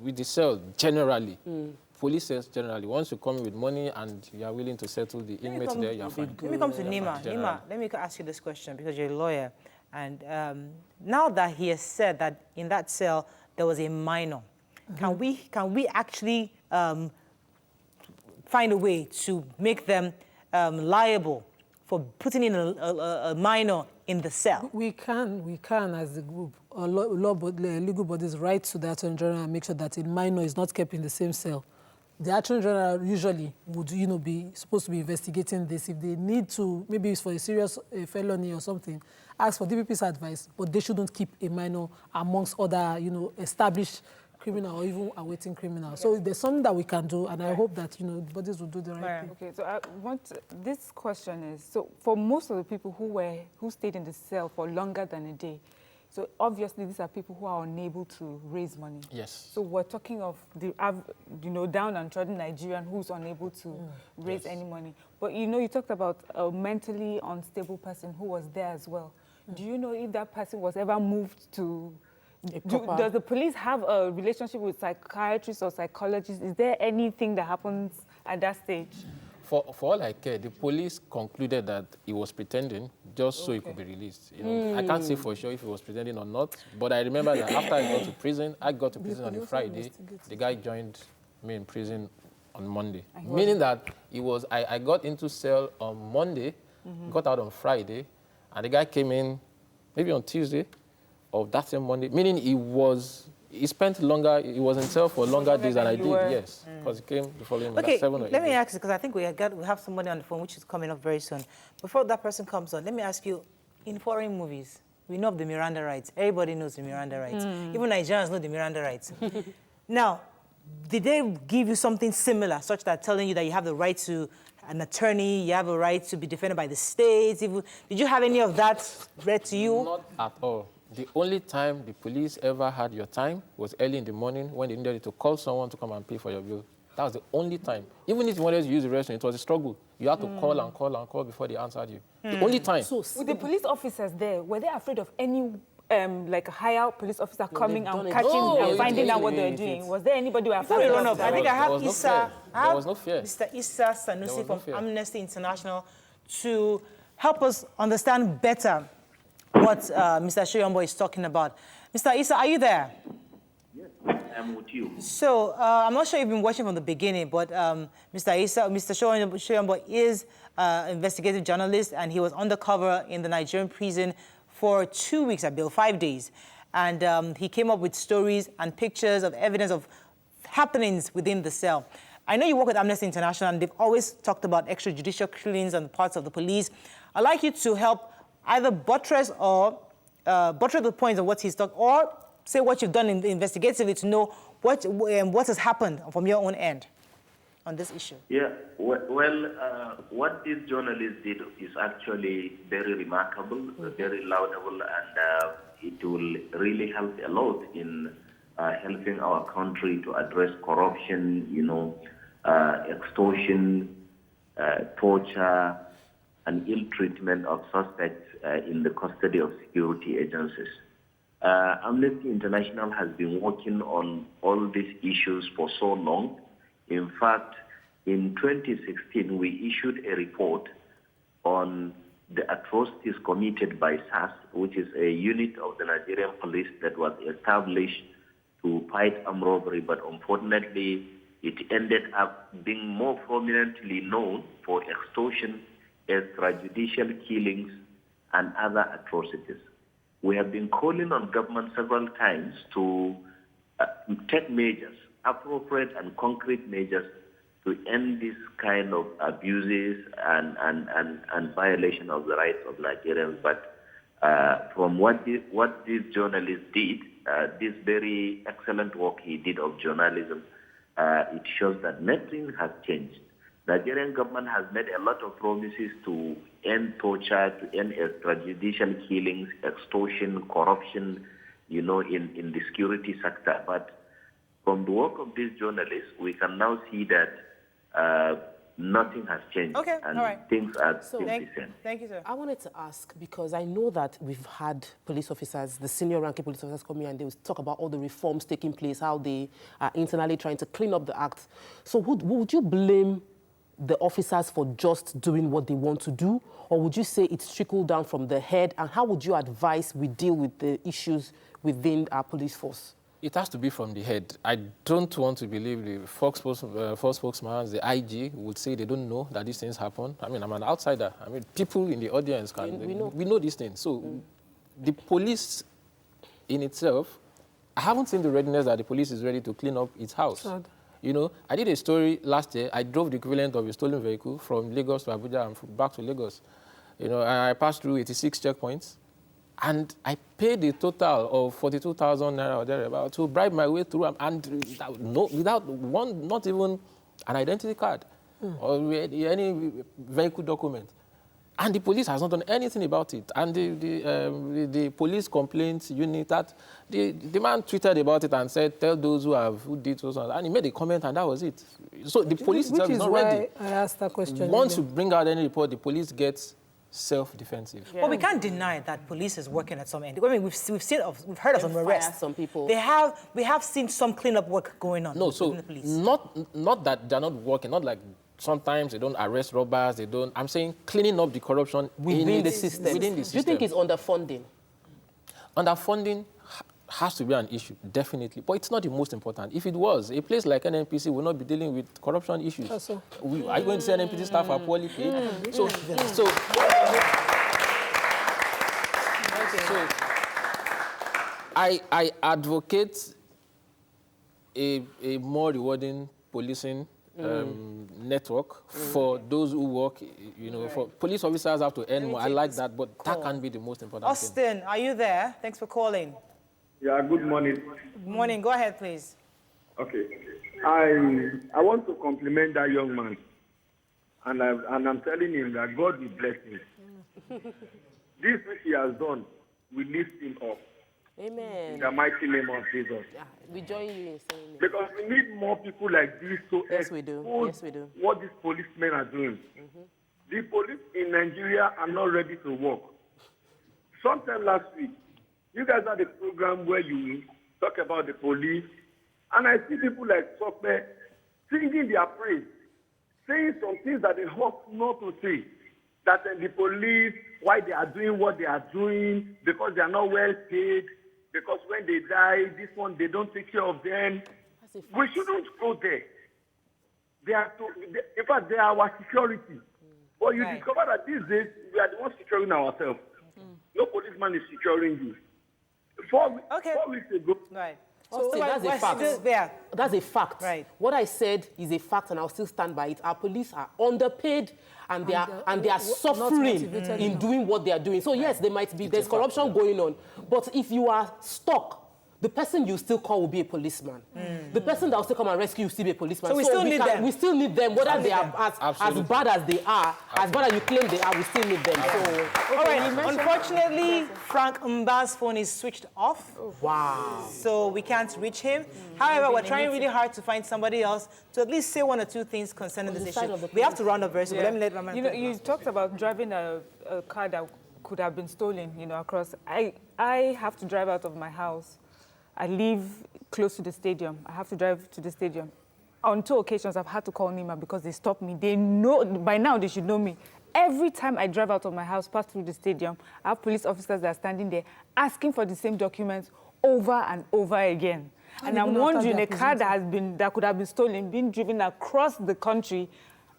with the cell generally. Police cells generally, once you come in with money and you are willing to settle the inmates there, you're fine. Let me come to Nima. Nima, let me ask you this question because you're a lawyer. And now that he has said that in that cell there was a minor, can we actually find a way to make them liable for putting in a minor in the cell? We can as a group. Legal bodies write to the Attorney General and make sure that a minor is not kept in the same cell. The Attorney General usually would, be supposed to be investigating this. If they need to, maybe it's for a serious felony or something, ask for DPP's advice, but they shouldn't keep a minor amongst other, established criminal or even awaiting criminal. So there's something that we can do, and I hope that, the bodies will do the right thing. Okay, so this question is, so for most of the people who stayed in the cell for longer than a day, so obviously these are people who are unable to raise money. Yes. So we're talking of the, down and trodden Nigerian who's unable to raise any money. But you talked about a mentally unstable person who was there as well. Do you know if that person was ever moved to? Does the police have a relationship with psychiatrists or psychologists? Is there anything that happens at that stage? For all I care, the police concluded that he was pretending just so he could be released. I can't say for sure if he was pretending or not, but I remember that after I got to prison on a Friday. The guy joined me in prison on Monday, meaning that I got into cell on Monday, got out on Friday, and the guy came in maybe on Tuesday of that same Monday, meaning he spent longer, he was in cell for longer days than I did, yes. Because he came the following like 7 or 8 let me ask you, because I think we have somebody on the phone which is coming up very soon. Before that person comes on, let me ask you, in foreign movies, we know of the Miranda rights. Everybody knows the Miranda rights. Even Nigerians know the Miranda rights. Now, did they give you something similar, such that telling you that you have the right to an attorney, you have a right to be defended by the state? Did you have any of that read to you? Not at all. The only time the police ever had your time was early in the morning when they needed you to call someone to come and pay for your bill. That was the only time. Even if you wanted to use the restroom, it was a struggle. You had to call and call and call before they answered you. The only time. So, with the police officers there, were they afraid of any like a higher police officer coming and catching and finding out what they're doing? Was there anybody who afraid of I think I have Issa. There was no fear. Mr. Issa Sanusi from Amnesty International to help us understand better what Mr. Soyombo is talking about. Mr. Issa, are you there? Yes, I'm with you. So, I'm not sure you've been watching from the beginning, but Mr. Soyombo is an investigative journalist, and he was undercover in the Nigerian prison for 2 weeks, I believe, 5 days. And he came up with stories and pictures of evidence of happenings within the cell. I know you work with Amnesty International, and they've always talked about extrajudicial killings on the parts of the police. I'd like you to help either buttress the points of what he's talking, or say what you've done investigatively to know what has happened from your own end on this issue. Yeah, what this journalist did is actually very remarkable, very laudable, and it will really help a lot in helping our country to address corruption, extortion, torture, and ill treatment of suspects in the custody of security agencies. Amnesty International has been working on all these issues for so long. In fact, in 2016, we issued a report on the atrocities committed by SAS, which is a unit of the Nigerian police that was established to fight armed robbery, but unfortunately, it ended up being more prominently known for extortion, extrajudicial killings, and other atrocities. We have been calling on government several times to take measures, appropriate and concrete measures, to end this kind of abuses and violation of the rights of Nigerians. But from what this journalist did, this very excellent work he did of journalism, it shows that nothing has changed. The Nigerian government has made a lot of promises to end torture, to end extrajudicial killings, extortion, corruption, in the security sector. But from the work of these journalists, we can now see that nothing has changed. Okay, and all right. Things are still the same. Thank you, sir. I wanted to ask, because I know that we've had police officers, the senior ranking police officers come here and they will talk about all the reforms taking place, how they are internally trying to clean up the act. So would you blame the officers for just doing what they want to do? Or would you say it's trickled down from the head? And how would you advise we deal with the issues within our police force? It has to be from the head. I don't want to believe the force spokesman, the IG, would say they don't know that these things happen. I mean, I'm an outsider. I mean, people in the audience, we know these things. So the police in itself, I haven't seen the readiness that the police is ready to clean up its house. Sad. I did a story last year. I drove the equivalent of a stolen vehicle from Lagos to Abuja and back to Lagos. I passed through 86 checkpoints. And I paid a total of 42,000 naira or thereabout to bribe my way through, and without not even an identity card or any vehicle document. And the police has not done anything about it. And the police complaints unit, the man tweeted about it and said, tell those who did so, and he made a comment, and that was it. So the police itself is not ready. I asked that question. Once you bring out any report, the police gets self-defensive. Yeah. Well, we can't deny that police is working at some end. I mean, we've heard of some arrests. Some people. We have seen some cleanup work going on. No, so the police. not that they're not working, not like sometimes they don't arrest robbers, they don't. I'm saying cleaning up the corruption within the system. Within the system. Do you think it's underfunding? Underfunding has to be an issue, definitely. But it's not the most important. If it was, a place like NNPC will not be dealing with corruption issues. Are you going to say NNPC staff are poorly paid? So I advocate a more rewarding policing network for those who work, for police officers have to earn more. I like that, but that can't be the most important thing. Austin, are you there? Thanks for calling. Yeah, good morning. Good morning. Go ahead, please. Okay. I want to compliment that young man. And I'm telling him that God will bless him. This which he has done, we lift him up. Amen. In the mighty name of Jesus. Yeah, we join you in saying it. Because we need more people like this to expose what these policemen are doing. The police in Nigeria are not ready to work. Sometime last week, you guys had a program where you talk about the police, and I see people like Sope singing their praise, saying some things that they hope not to say. That the police, why they are doing what they are doing, because they are not well paid, because when they die, they don't take care of them. We shouldn't go there. In fact, they are our security. But you discover that these days, we are the ones securing ourselves. No policeman is securing you. 4 weeks ago. Right. So that's a fact. That's a fact. Right. What I said is a fact, and I'll still stand by it. Our police are underpaid, and they are suffering in doing what they are doing. So yes, there's corruption going on, but if you are stuck, the person you still call will be a policeman. The person that will still come and rescue you will still be a policeman. So we still need them. We still need them, whether they are as bad as they are, as bad as you claim they are, we still need them. So, all right, unfortunately, Frank Mba's phone is switched off. Wow. So we can't reach him. However, we're trying really hard to find somebody else to at least say one or two things concerning this issue. We have to round up very soon, but let me let Mama. You talked about driving a car that could have been stolen, across. I have to drive out of my house. I live close to the stadium. I have to drive to the stadium. On 2 occasions, I've had to call Nima because they stopped me. They know, by now they should know me. Every time I drive out of my house, pass through the stadium, I have police officers that are standing there asking for the same documents over and over again. And I'm wondering, a car that could have been stolen, being driven across the country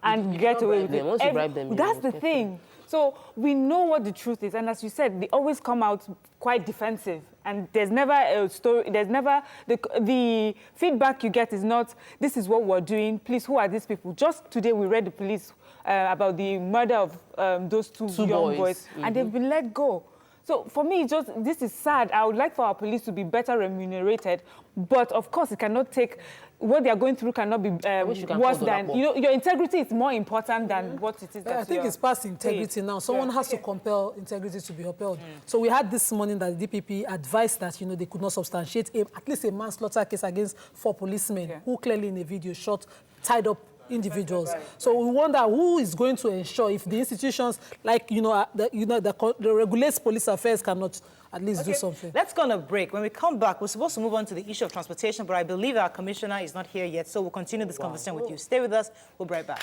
and get away with it. Once you bribe them, that's the thing. So we know what the truth is. And as you said, they always come out quite defensive. And there's never a story, there's never, the feedback you get is not, this is what we're doing, please, who are these people? Just today we read the police about the murder of those two young boys, and they've been let go. So for me, this is sad. I would like for our police to be better remunerated, but of course it cannot take, what they are going through cannot be worse than, your integrity is more important than what it is. I think it's past integrity now. Someone has to compel integrity to be upheld. So we had this morning that the DPP advised that, they could not substantiate at least a manslaughter case against 4 policemen who clearly in a video shot, tied up individuals. So we wonder who is going to ensure if the institutions like, that regulates police affairs cannot at least do something. Let's go on a break. When we come back, we're supposed to move on to the issue of transportation, but I believe our commissioner is not here yet, so we'll continue this conversation with you. Stay with us. We'll be right back.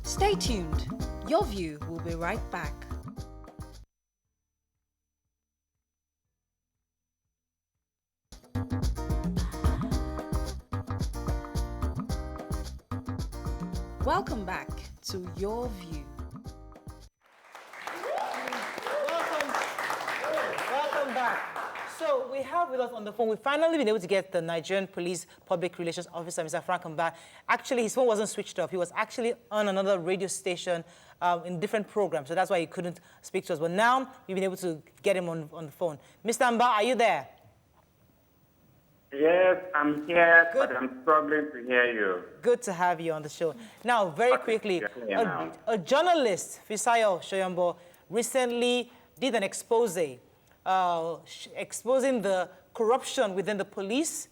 Stay tuned. Your View will be right back. Welcome back to Your View. Welcome back. So we have with us on the phone, we've finally been able to get the Nigerian Police Public Relations Officer, Mr. Frank Mba. Actually, his phone wasn't switched off. He was actually on another radio station in different programs, so that's why he couldn't speak to us. But now we've been able to get him on the phone. Mr. Mba, are you there? Yes, I'm here, but I'm struggling to hear you. Good to have you on the show. Now, very quickly, a journalist, Fisayo Soyombo, recently did an expose exposing the corruption within the police,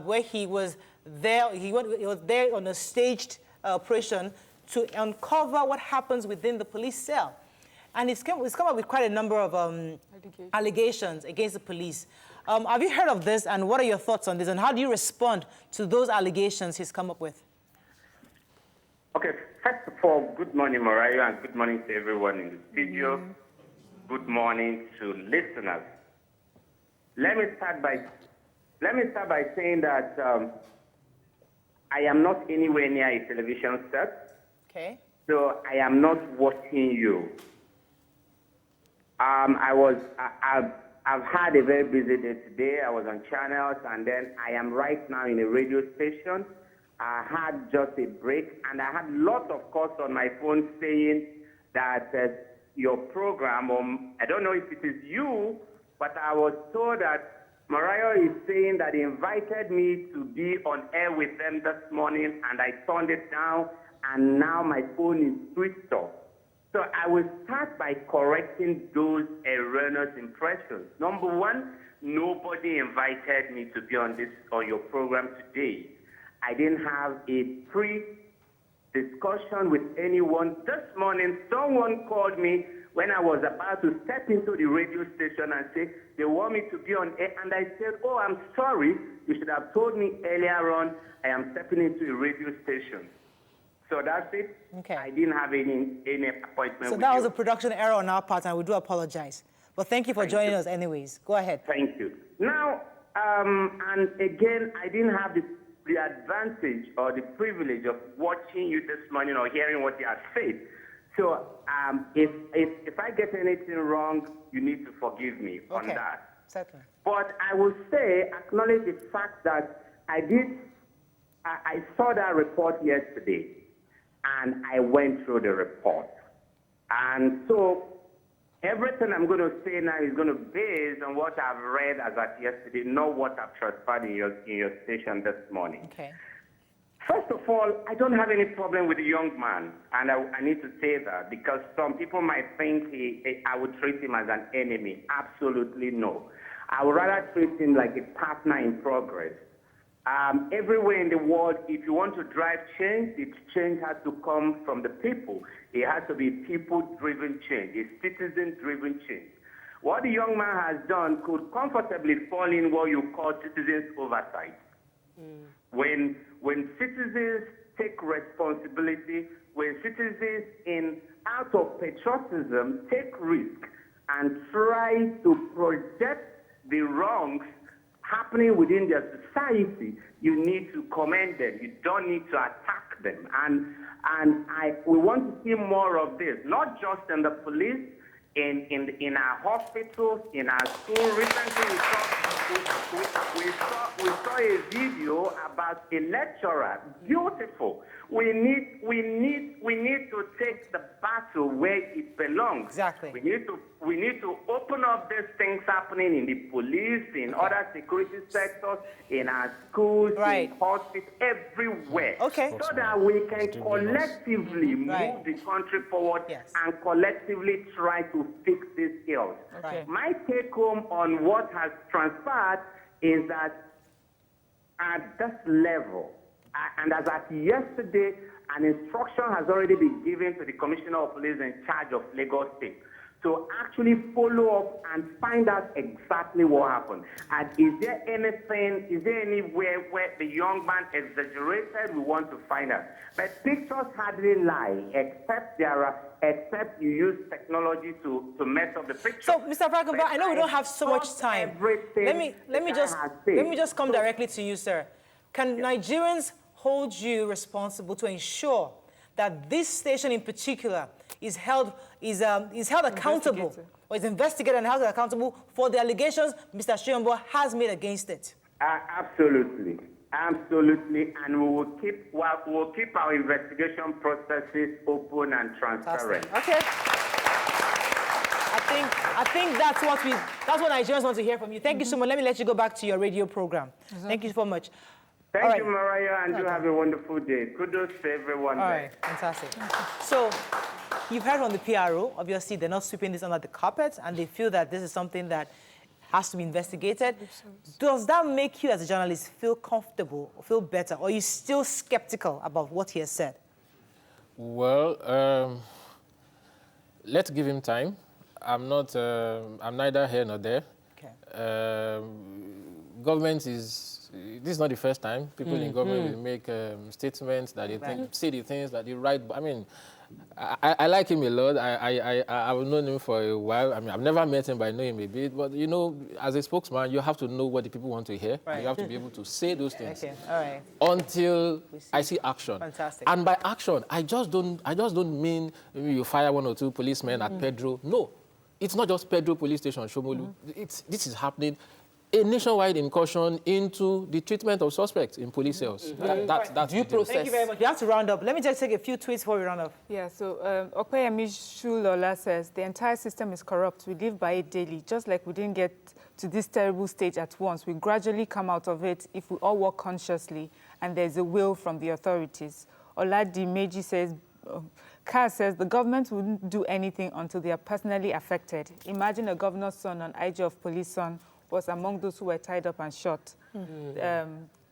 where he was there. He was there on a staged operation to uncover what happens within the police cell, and it's come up with quite a number of allegations against the police. Have you heard of this, and what are your thoughts on this, and how do you respond to those allegations he's come up with? Okay, first of all, good morning, Mariah, and good morning to everyone in the studio. Good morning to listeners. Let me start by saying that I am not anywhere near a television set. Okay. So I am not watching you. I've had a very busy day today. I was on channels, and then I am right now in a radio station. I had just a break, and I had lots of calls on my phone saying that your program, I don't know if it is you, but I was told that Mariah is saying that he invited me to be on air with them this morning, and I turned it down, and now my phone is switched off. So I will start by correcting those erroneous impressions. Number one, nobody invited me to be on your program today. I didn't have a pre-discussion with anyone. This morning, someone called me when I was about to step into the radio station and say, they want me to be on air. And I said, oh, I'm sorry. You should have told me earlier on I am stepping into a radio station. So that's it. Okay. I didn't have any appointment. So that was a production error on our part, and we do apologize. But thank you for joining us anyways. Go ahead. Thank you. Now, and again, I didn't have the advantage or the privilege of watching you this morning or hearing what you have said. So if I get anything wrong, you need to forgive me on that. Certainly. But I will say, acknowledge the fact that I saw that report yesterday, and I went through the report. And so everything I'm going to say now is going to be based on what I've read as at yesterday, not what I've transpired in your station this morning. Okay. First of all, I don't have any problem with the young man, and I need to say that because some people might think I would treat him as an enemy. Absolutely no. I would rather treat him like a partner in progress. Everywhere in the world, if you want to drive change, the change has to come from the people. It has to be people-driven change, a citizen-driven change. What the young man has done could comfortably fall in what you call citizens' oversight. When citizens take responsibility, when citizens out of patriotism take risk and try to project the wrongs happening within their society, you need to commend them. You don't need to attack them. And we want to see more of this, not just in the police, in our hospitals, in our schools. Recently, we saw a video about a lecturer. Beautiful. We need to take the battle where it belongs. Exactly. We need to open up these things happening in the police, in other security sectors, in our schools, in hospitals, everywhere. Okay. So that we can collectively move the country forward and collectively try to fix these ills. Okay. My take home on what has transpired is that at this level, and as at yesterday, an instruction has already been given to the Commissioner of Police in charge of Lagos State to actually follow up and find out exactly what happened. And is there anywhere where the young man exaggerated? We want to find out. But pictures hardly lie, except you use technology to mess up the picture. So, Mr. Frankenberg, I know we don't have so much time. Let me just come directly to you, sir. Can Nigerians hold you responsible to ensure that this station in particular is held accountable, or is investigated and held accountable for the allegations Mr. Soyombo has made against it? Absolutely. Absolutely, and we will keep our investigation processes open and transparent. Okay. I think that's what Nigerians want to hear from you. Thank you so much. Let me let you go back to your radio program. Thank you so much. Thank you, Mariah, and you have a wonderful day. Kudos to everyone there. All right, fantastic. So, you've heard from the PRO. Obviously, they're not sweeping this under the carpet, and they feel that this is something that has to be investigated. Does that make you, as a journalist, feel comfortable, or feel better, or are you still skeptical about what he has said? Well, let's give him time. I'm neither here nor there. Okay. Government this is not the first time people in government will make statements that they say the things that they write. I mean, I like him a lot. I've known him for a while. I mean, I've never met him, but I know him a bit. But, you know, as a spokesman, you have to know what the people want to hear. Right. You have to be able to say those things. Okay. All right. Until I see action. Fantastic. And by action, I just don't mean you fire one or two policemen at Pedro. No. It's not just Pedro Police Station, Shomolu. This is happening. A nationwide incursion into the treatment of suspects in police cells. That's due process. Thank you very much. You have to round up. Let me just take a few tweets before we round up. Yeah, so Opeyemi Shulola says, the entire system is corrupt. We live by it daily. Just like we didn't get to this terrible stage at once, we gradually come out of it if we all work consciously and there's a will from the authorities. Oladi Meji says, Kaz says, the government wouldn't do anything until they are personally affected. Imagine a governor's son, an IG of police son, was among those who were tied up and shot.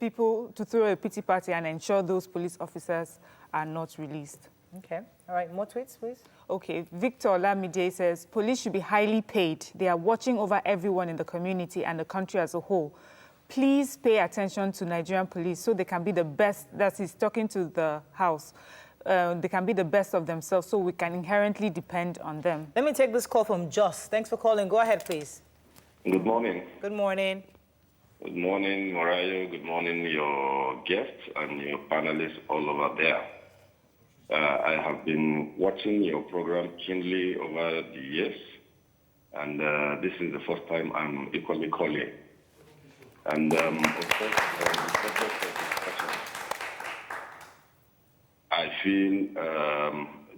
People to throw a pity party and ensure those police officers are not released. Okay. All right. More tweets, please. Okay. Victor Olamide says, police should be highly paid. They are watching over everyone in the community and the country as a whole. Please pay attention to Nigerian police so they can be the best. That is talking to the House. They can be the best of themselves so we can inherently depend on them. Let me take this call from Joss. Thanks for calling. Go ahead, please. Good morning. Good morning. Good morning, Mariah. Good morning, your guests and your panelists all over there. I have been watching your program keenly over the years, and this is the first time I'm equally calling. And of course, the subject of discussion, I feel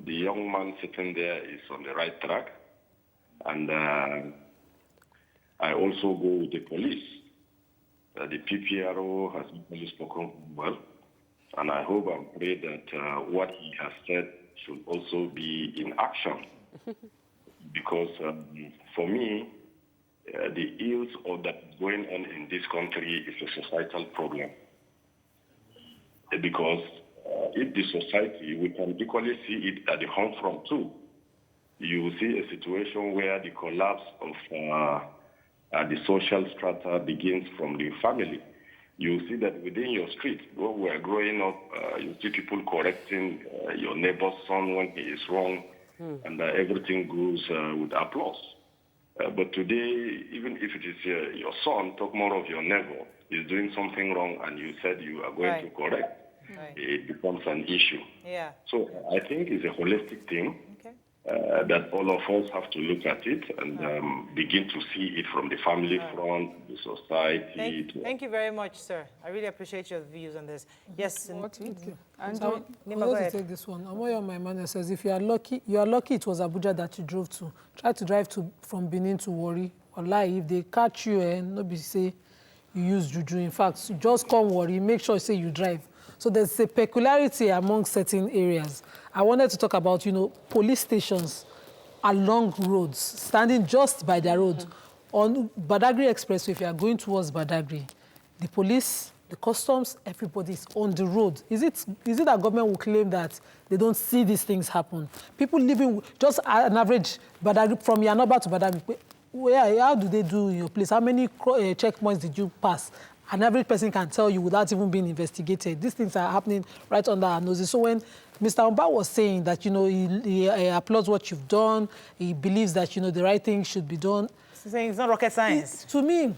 the young man sitting there is on the right track, and I also go with the police. The PPRO has really spoken well, and I hope and pray that what he has said should also be in action. Because for me, the ills of that going on in this country is a societal problem. Because if the society, we can equally see it at the home front too. You will see a situation where the collapse of the social strata begins from the family. You see that within your street, where we're growing up, you see people correcting your neighbor's son when he is wrong, and everything goes with applause. But today, even if it is your son, talk more of your neighbor, is doing something wrong, and you said you are going to correct, it becomes an issue. Yeah. So I think it's a holistic thing. Okay. that all of us have to look at it and begin to see it from the family front, the society. Thank you very much, sir. I really appreciate your views on this. Yes. Thank you. And So, Nima, take this one. Amoyo, my man, says, if you are lucky it was Abuja that you drove to. Try to drive from Benin to Warri. Wallahi, if they catch you and nobody say you use juju. In fact, just come Warri, make sure you say you drive. So there's a peculiarity among certain areas. I wanted to talk about, police stations along roads, standing just by the road. On Badagry Expressway, if you are going towards Badagry, the police, the customs, everybody is on the road. Is it that government will claim that they don't see these things happen? People living, just an average Badagry, from Yanoba to Badagry, how do they do in your place? How many checkpoints did you pass? An average person can tell you without even being investigated. These things are happening right under our noses. So when Mr. Omba was saying that, he applauds what you've done, he believes that, the right thing should be done. He's saying it's not rocket science. To me,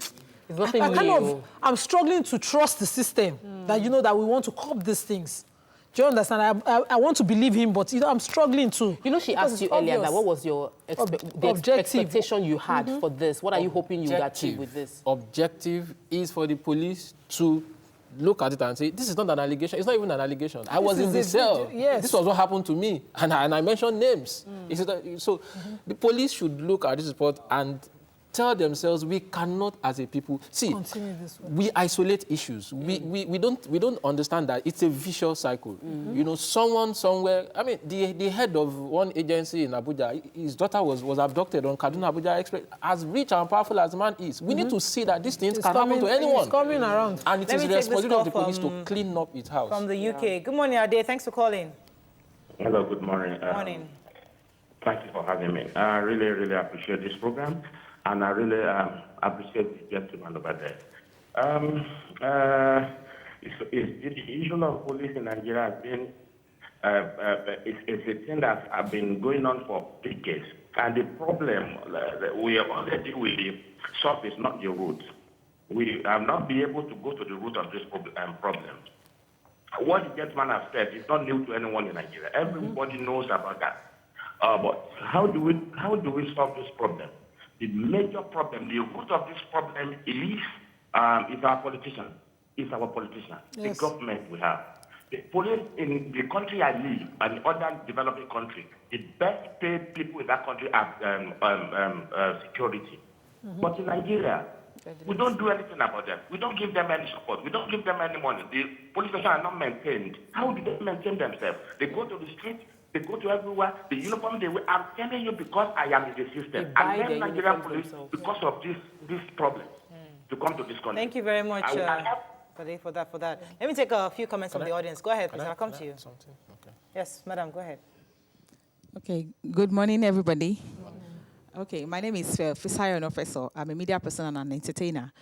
I'm struggling to trust the system, that, that we want to curb these things. Do you understand? I want to believe him, but I'm struggling to. She asked you earlier that what was your expectation you had for this? What are you hoping you would achieve with this? Objective is for the police to look at it and say, this is not an allegation. It's not even an allegation. I was in the cell. Yes. This was what happened to me. And I mentioned names. So the police should look at this report and tell themselves we cannot, as a people, we isolate issues. We don't understand that it's a vicious cycle. Someone somewhere. I mean, the head of one agency in Abuja, his daughter was abducted on Kaduna Abuja Express. As rich and powerful as the man is, we need to see that these things can happen to anyone. It's coming around, and it is the responsibility of the police to clean up its house. From the UK. Good morning, Ade. Thanks for calling. Hello. Good morning. Morning. Thank you for having me. I really, really appreciate this program. And I really appreciate the gentleman over there. The issue of police in Nigeria has been it's a thing that has been going on for decades. And the problem we are already with the shop is not the root. We have not been able to go to the root of this problem. What the gentleman has said is not new to anyone in Nigeria. Everybody knows about that. But how do we solve this problem? The major problem, the root of this problem is our politicians. It's our politicians, the government we have. The police in the country I live and other developing countries, the best paid people in that country are security. But in Nigeria, we don't do anything about them. We don't give them any support. We don't give them any money. The police stations are not maintained. How do they maintain themselves? They go to the street. They go to everywhere. The uniform they wear. I'm telling you because I am in the system. And then Nigerian police, because of this problem, to come to this country. Thank you very much for that. Let me take a few comments from the audience. Go ahead, please. I'll come to you. Okay. Yes, madam, go ahead. Okay. Good morning, everybody. Okay, my name is Fisayo Soyombo. I'm a media person and an entertainer.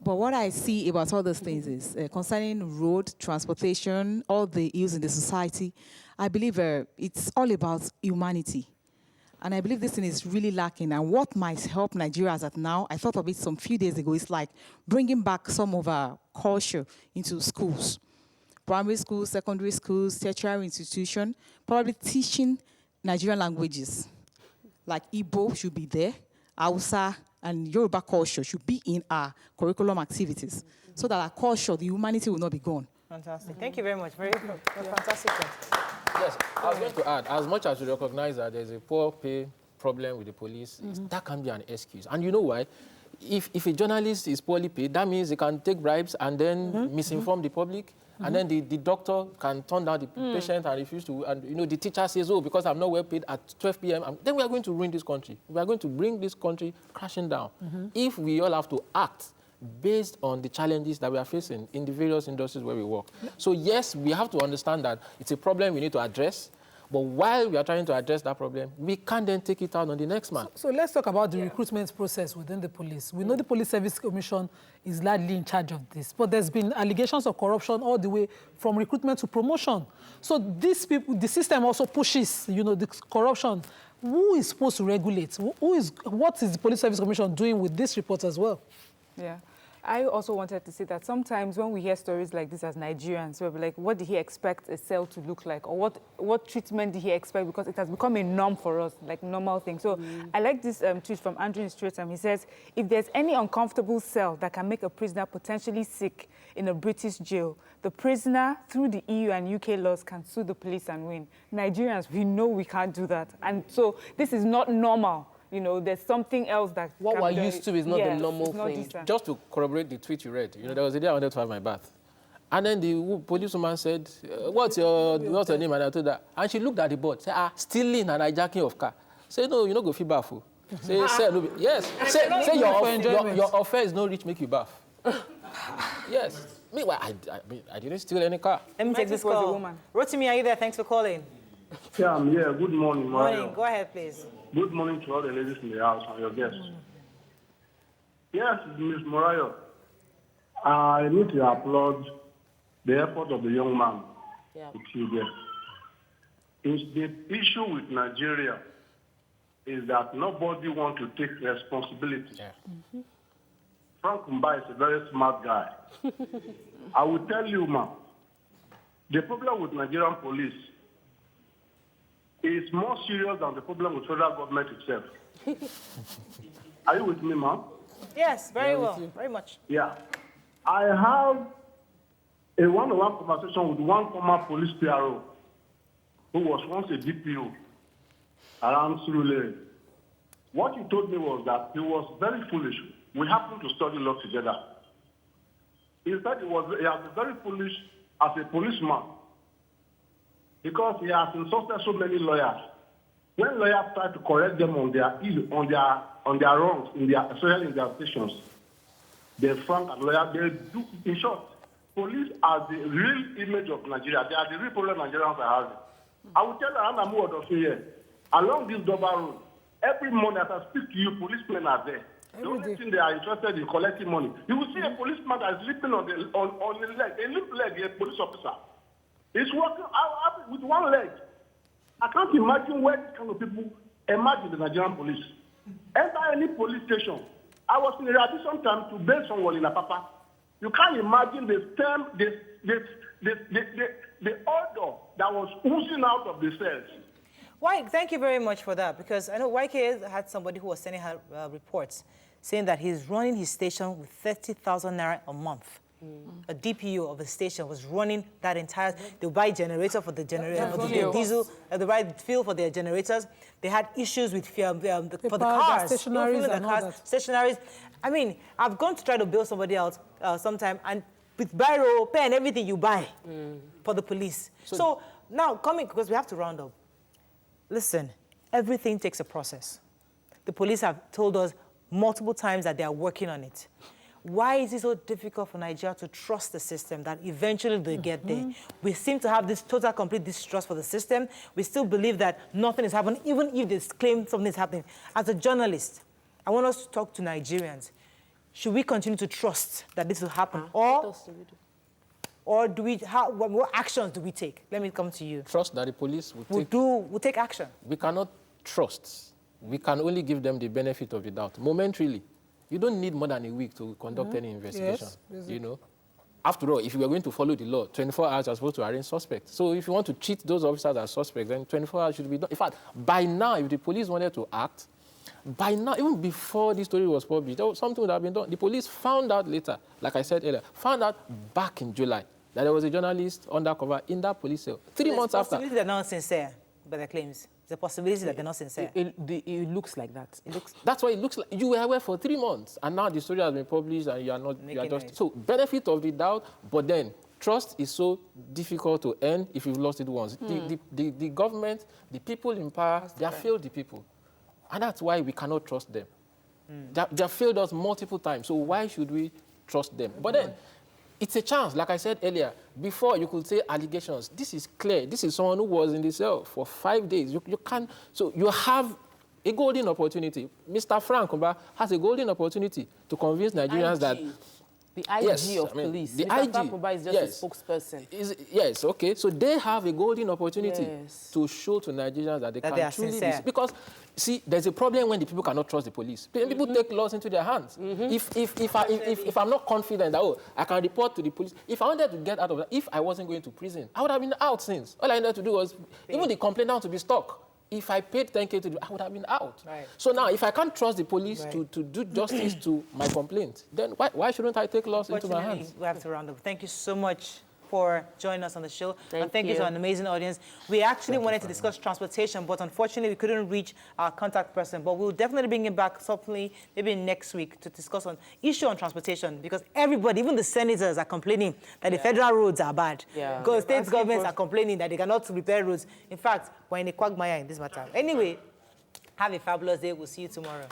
But what I see about all those things is concerning road, transportation, all the ills in the society, I believe it's all about humanity. And I believe this thing is really lacking. And what might help Nigeria as at now, I thought of it some few days ago, it's like bringing back some of our culture into schools. Primary schools, secondary schools, tertiary institutions, probably teaching Nigerian languages. Like Igbo should be there, Hausa, and Yoruba culture should be in our curriculum activities, so that our culture, the humanity, will not be gone. Fantastic. Thank you very much. Very fantastic. Yes, I was going to add, as much as we recognize that there's a poor pay problem with the police, that can be an excuse. And you know why? If a journalist is poorly paid, that means they can take bribes and then misinform the public. And then the doctor can turn down the patient and refuse to, and the teacher says, oh, because I'm not well paid at 12 p.m., then we are going to ruin this country. We are going to bring this country crashing down. If we all have to act based on the challenges that we are facing in the various industries where we work. So yes, we have to understand that it's a problem we need to address, but while we are trying to address that problem, we can't then take it out on the next man. So let's talk about the recruitment process within the police. We know the Police Service Commission is largely in charge of this, but there's been allegations of corruption all the way from recruitment to promotion. So these people, the system also pushes, the corruption. Who is supposed to regulate? What is the Police Service Commission doing with this report as well? Yeah. I also wanted to say that sometimes when we hear stories like this as Nigerians, we're like, what did he expect a cell to look like? Or what treatment did he expect? Because it has become a norm for us, like normal thing. So I like this tweet from Andrew in Stratham. He says, if there's any uncomfortable cell that can make a prisoner potentially sick in a British jail, the prisoner, through the EU and UK laws, can sue the police and win. Nigerians, we know we can't do that. And so this is not normal. You know, there's something else that... What we're used to is not the normal thing. Just to corroborate the tweet you read, you know, there was a day I wanted to have my bath. And then the policewoman said, what's your name? And I told her. And she looked at the board, said, stealing and hijacking of car. Say, no, you don't go feel bath. Say, no, yes. Say your offense no reach make you bath. Yes. Meanwhile, I didn't steal any car. Let me take this call. Rotimi, are you there? Thanks for calling. Yeah, I'm here. Good morning, Mario. Morning. Go ahead, please. Good morning to all the ladies in the house and your guests. Yes, Ms. Morayo, I need to applaud the effort of the young man with you there. The issue with Nigeria is that nobody wants to take responsibility. Yeah. Frank Mba is a very smart guy. I will tell you, man, the problem with Nigerian police is more serious than the problem with federal government itself. Are you with me, ma'am? Yes, very well, very much. Yeah. I have a one-on-one conversation with one former police PRO who was once a DPO around Surulere. What he told me was that he was very foolish. We happened to study law together. He said he has been very foolish as a policeman because he has insulted so many lawyers. When lawyers try to correct them on their wrongs, especially in their stations, they front and lawyer, they do. In short, police are the real image of Nigeria. They are the real problem Nigerians are having. I will tell you another word of here. Along this double road, every morning as I speak to you, policemen are there. The only thing they are interested in collecting money. You will see a policeman that is sleeping on the leg, a limp leg, a police officer. He's working out with one leg. I can't imagine where this kind of people emerge in the Nigerian police. Enter any police station. I was in Iraq sometime to bail someone in Apapa. You can't imagine the odor that was oozing out of the cells. Why? Thank you very much for that, because I know YK had somebody who was sending her reports saying that he's running his station with 30,000 naira a month. A DPU of the station was running that entire. They buy generator for the generator, for the diesel, they buy fuel for their generators. They had issues with for the cars, stationaries. I mean, I've gone to try to bail somebody else sometime, and with biro, pen, everything you buy for the police. So now coming, because we have to round up. Listen, everything takes a process. The police have told us multiple times that they are working on it. Why is it so difficult for Nigeria to trust the system that eventually they get there? We seem to have this total, complete distrust for the system. We still believe that nothing is happening, even if they claim something is happening. As a journalist, I want us to talk to Nigerians. Should we continue to trust that this will happen? Or do we? What actions do we take? Let me come to you. Trust that the police will take action. We cannot trust. We can only give them the benefit of the doubt, momentarily. You don't need more than a week to conduct any investigation. Yes, you know, after all, if you were going to follow the law, 24 hours are supposed to arrange suspects. So if you want to treat those officers as suspects, then 24 hours should be done. In fact, by now, if the police wanted to act, by now, even before this story was published, something would have been done. The police found out later, like I said earlier, found out back in July that there was a journalist undercover in that police cell. 3 months after. It's a possibility they're not sincere, but their claims. It's a possibility that they're not sincere. It looks like that. That's why it looks like you were aware for 3 months, and now the story has been published, and you are not. You are just so benefit of the doubt. But then trust is so difficult to earn if you've lost it once. The government, the people in power, they have failed the people, and that's why we cannot trust them. They have failed us multiple times. So why should we trust them? But then. It's a chance, like I said earlier. Before, you could say allegations. This is clear. This is someone who was in the cell for 5 days. You can't. So you have a golden opportunity. Mr. Frank Mba has a golden opportunity to convince Nigerians that The IG of police. The Mr. IG Fakuba is just a spokesperson. Yes, okay. So they have a golden opportunity to show to Nigerians that they can truly be. Because, see, there's a problem when the people cannot trust the police. People take laws into their hands. If I'm not confident that, I can report to the police. If I wanted to get out of that, if I wasn't going to prison, I would have been out since. All I needed to do was, even the complainant to be stuck. If I paid 10K to do, I would have been out. Right. So now, if I can't trust the police to do justice to my complaint, then why shouldn't I take laws into my hands? We have to round up. Thank you so much for joining us on the show. And thank you to an amazing audience. We actually wanted to discuss transportation, but unfortunately we couldn't reach our contact person. But we'll definitely bring him back something maybe next week to discuss on issue on transportation, because everybody, even the senators, are complaining that the federal roads are bad. Because state governments are complaining that they cannot repair roads. In fact, we're in a quagmire in this matter. Anyway, have a fabulous day. We'll see you tomorrow.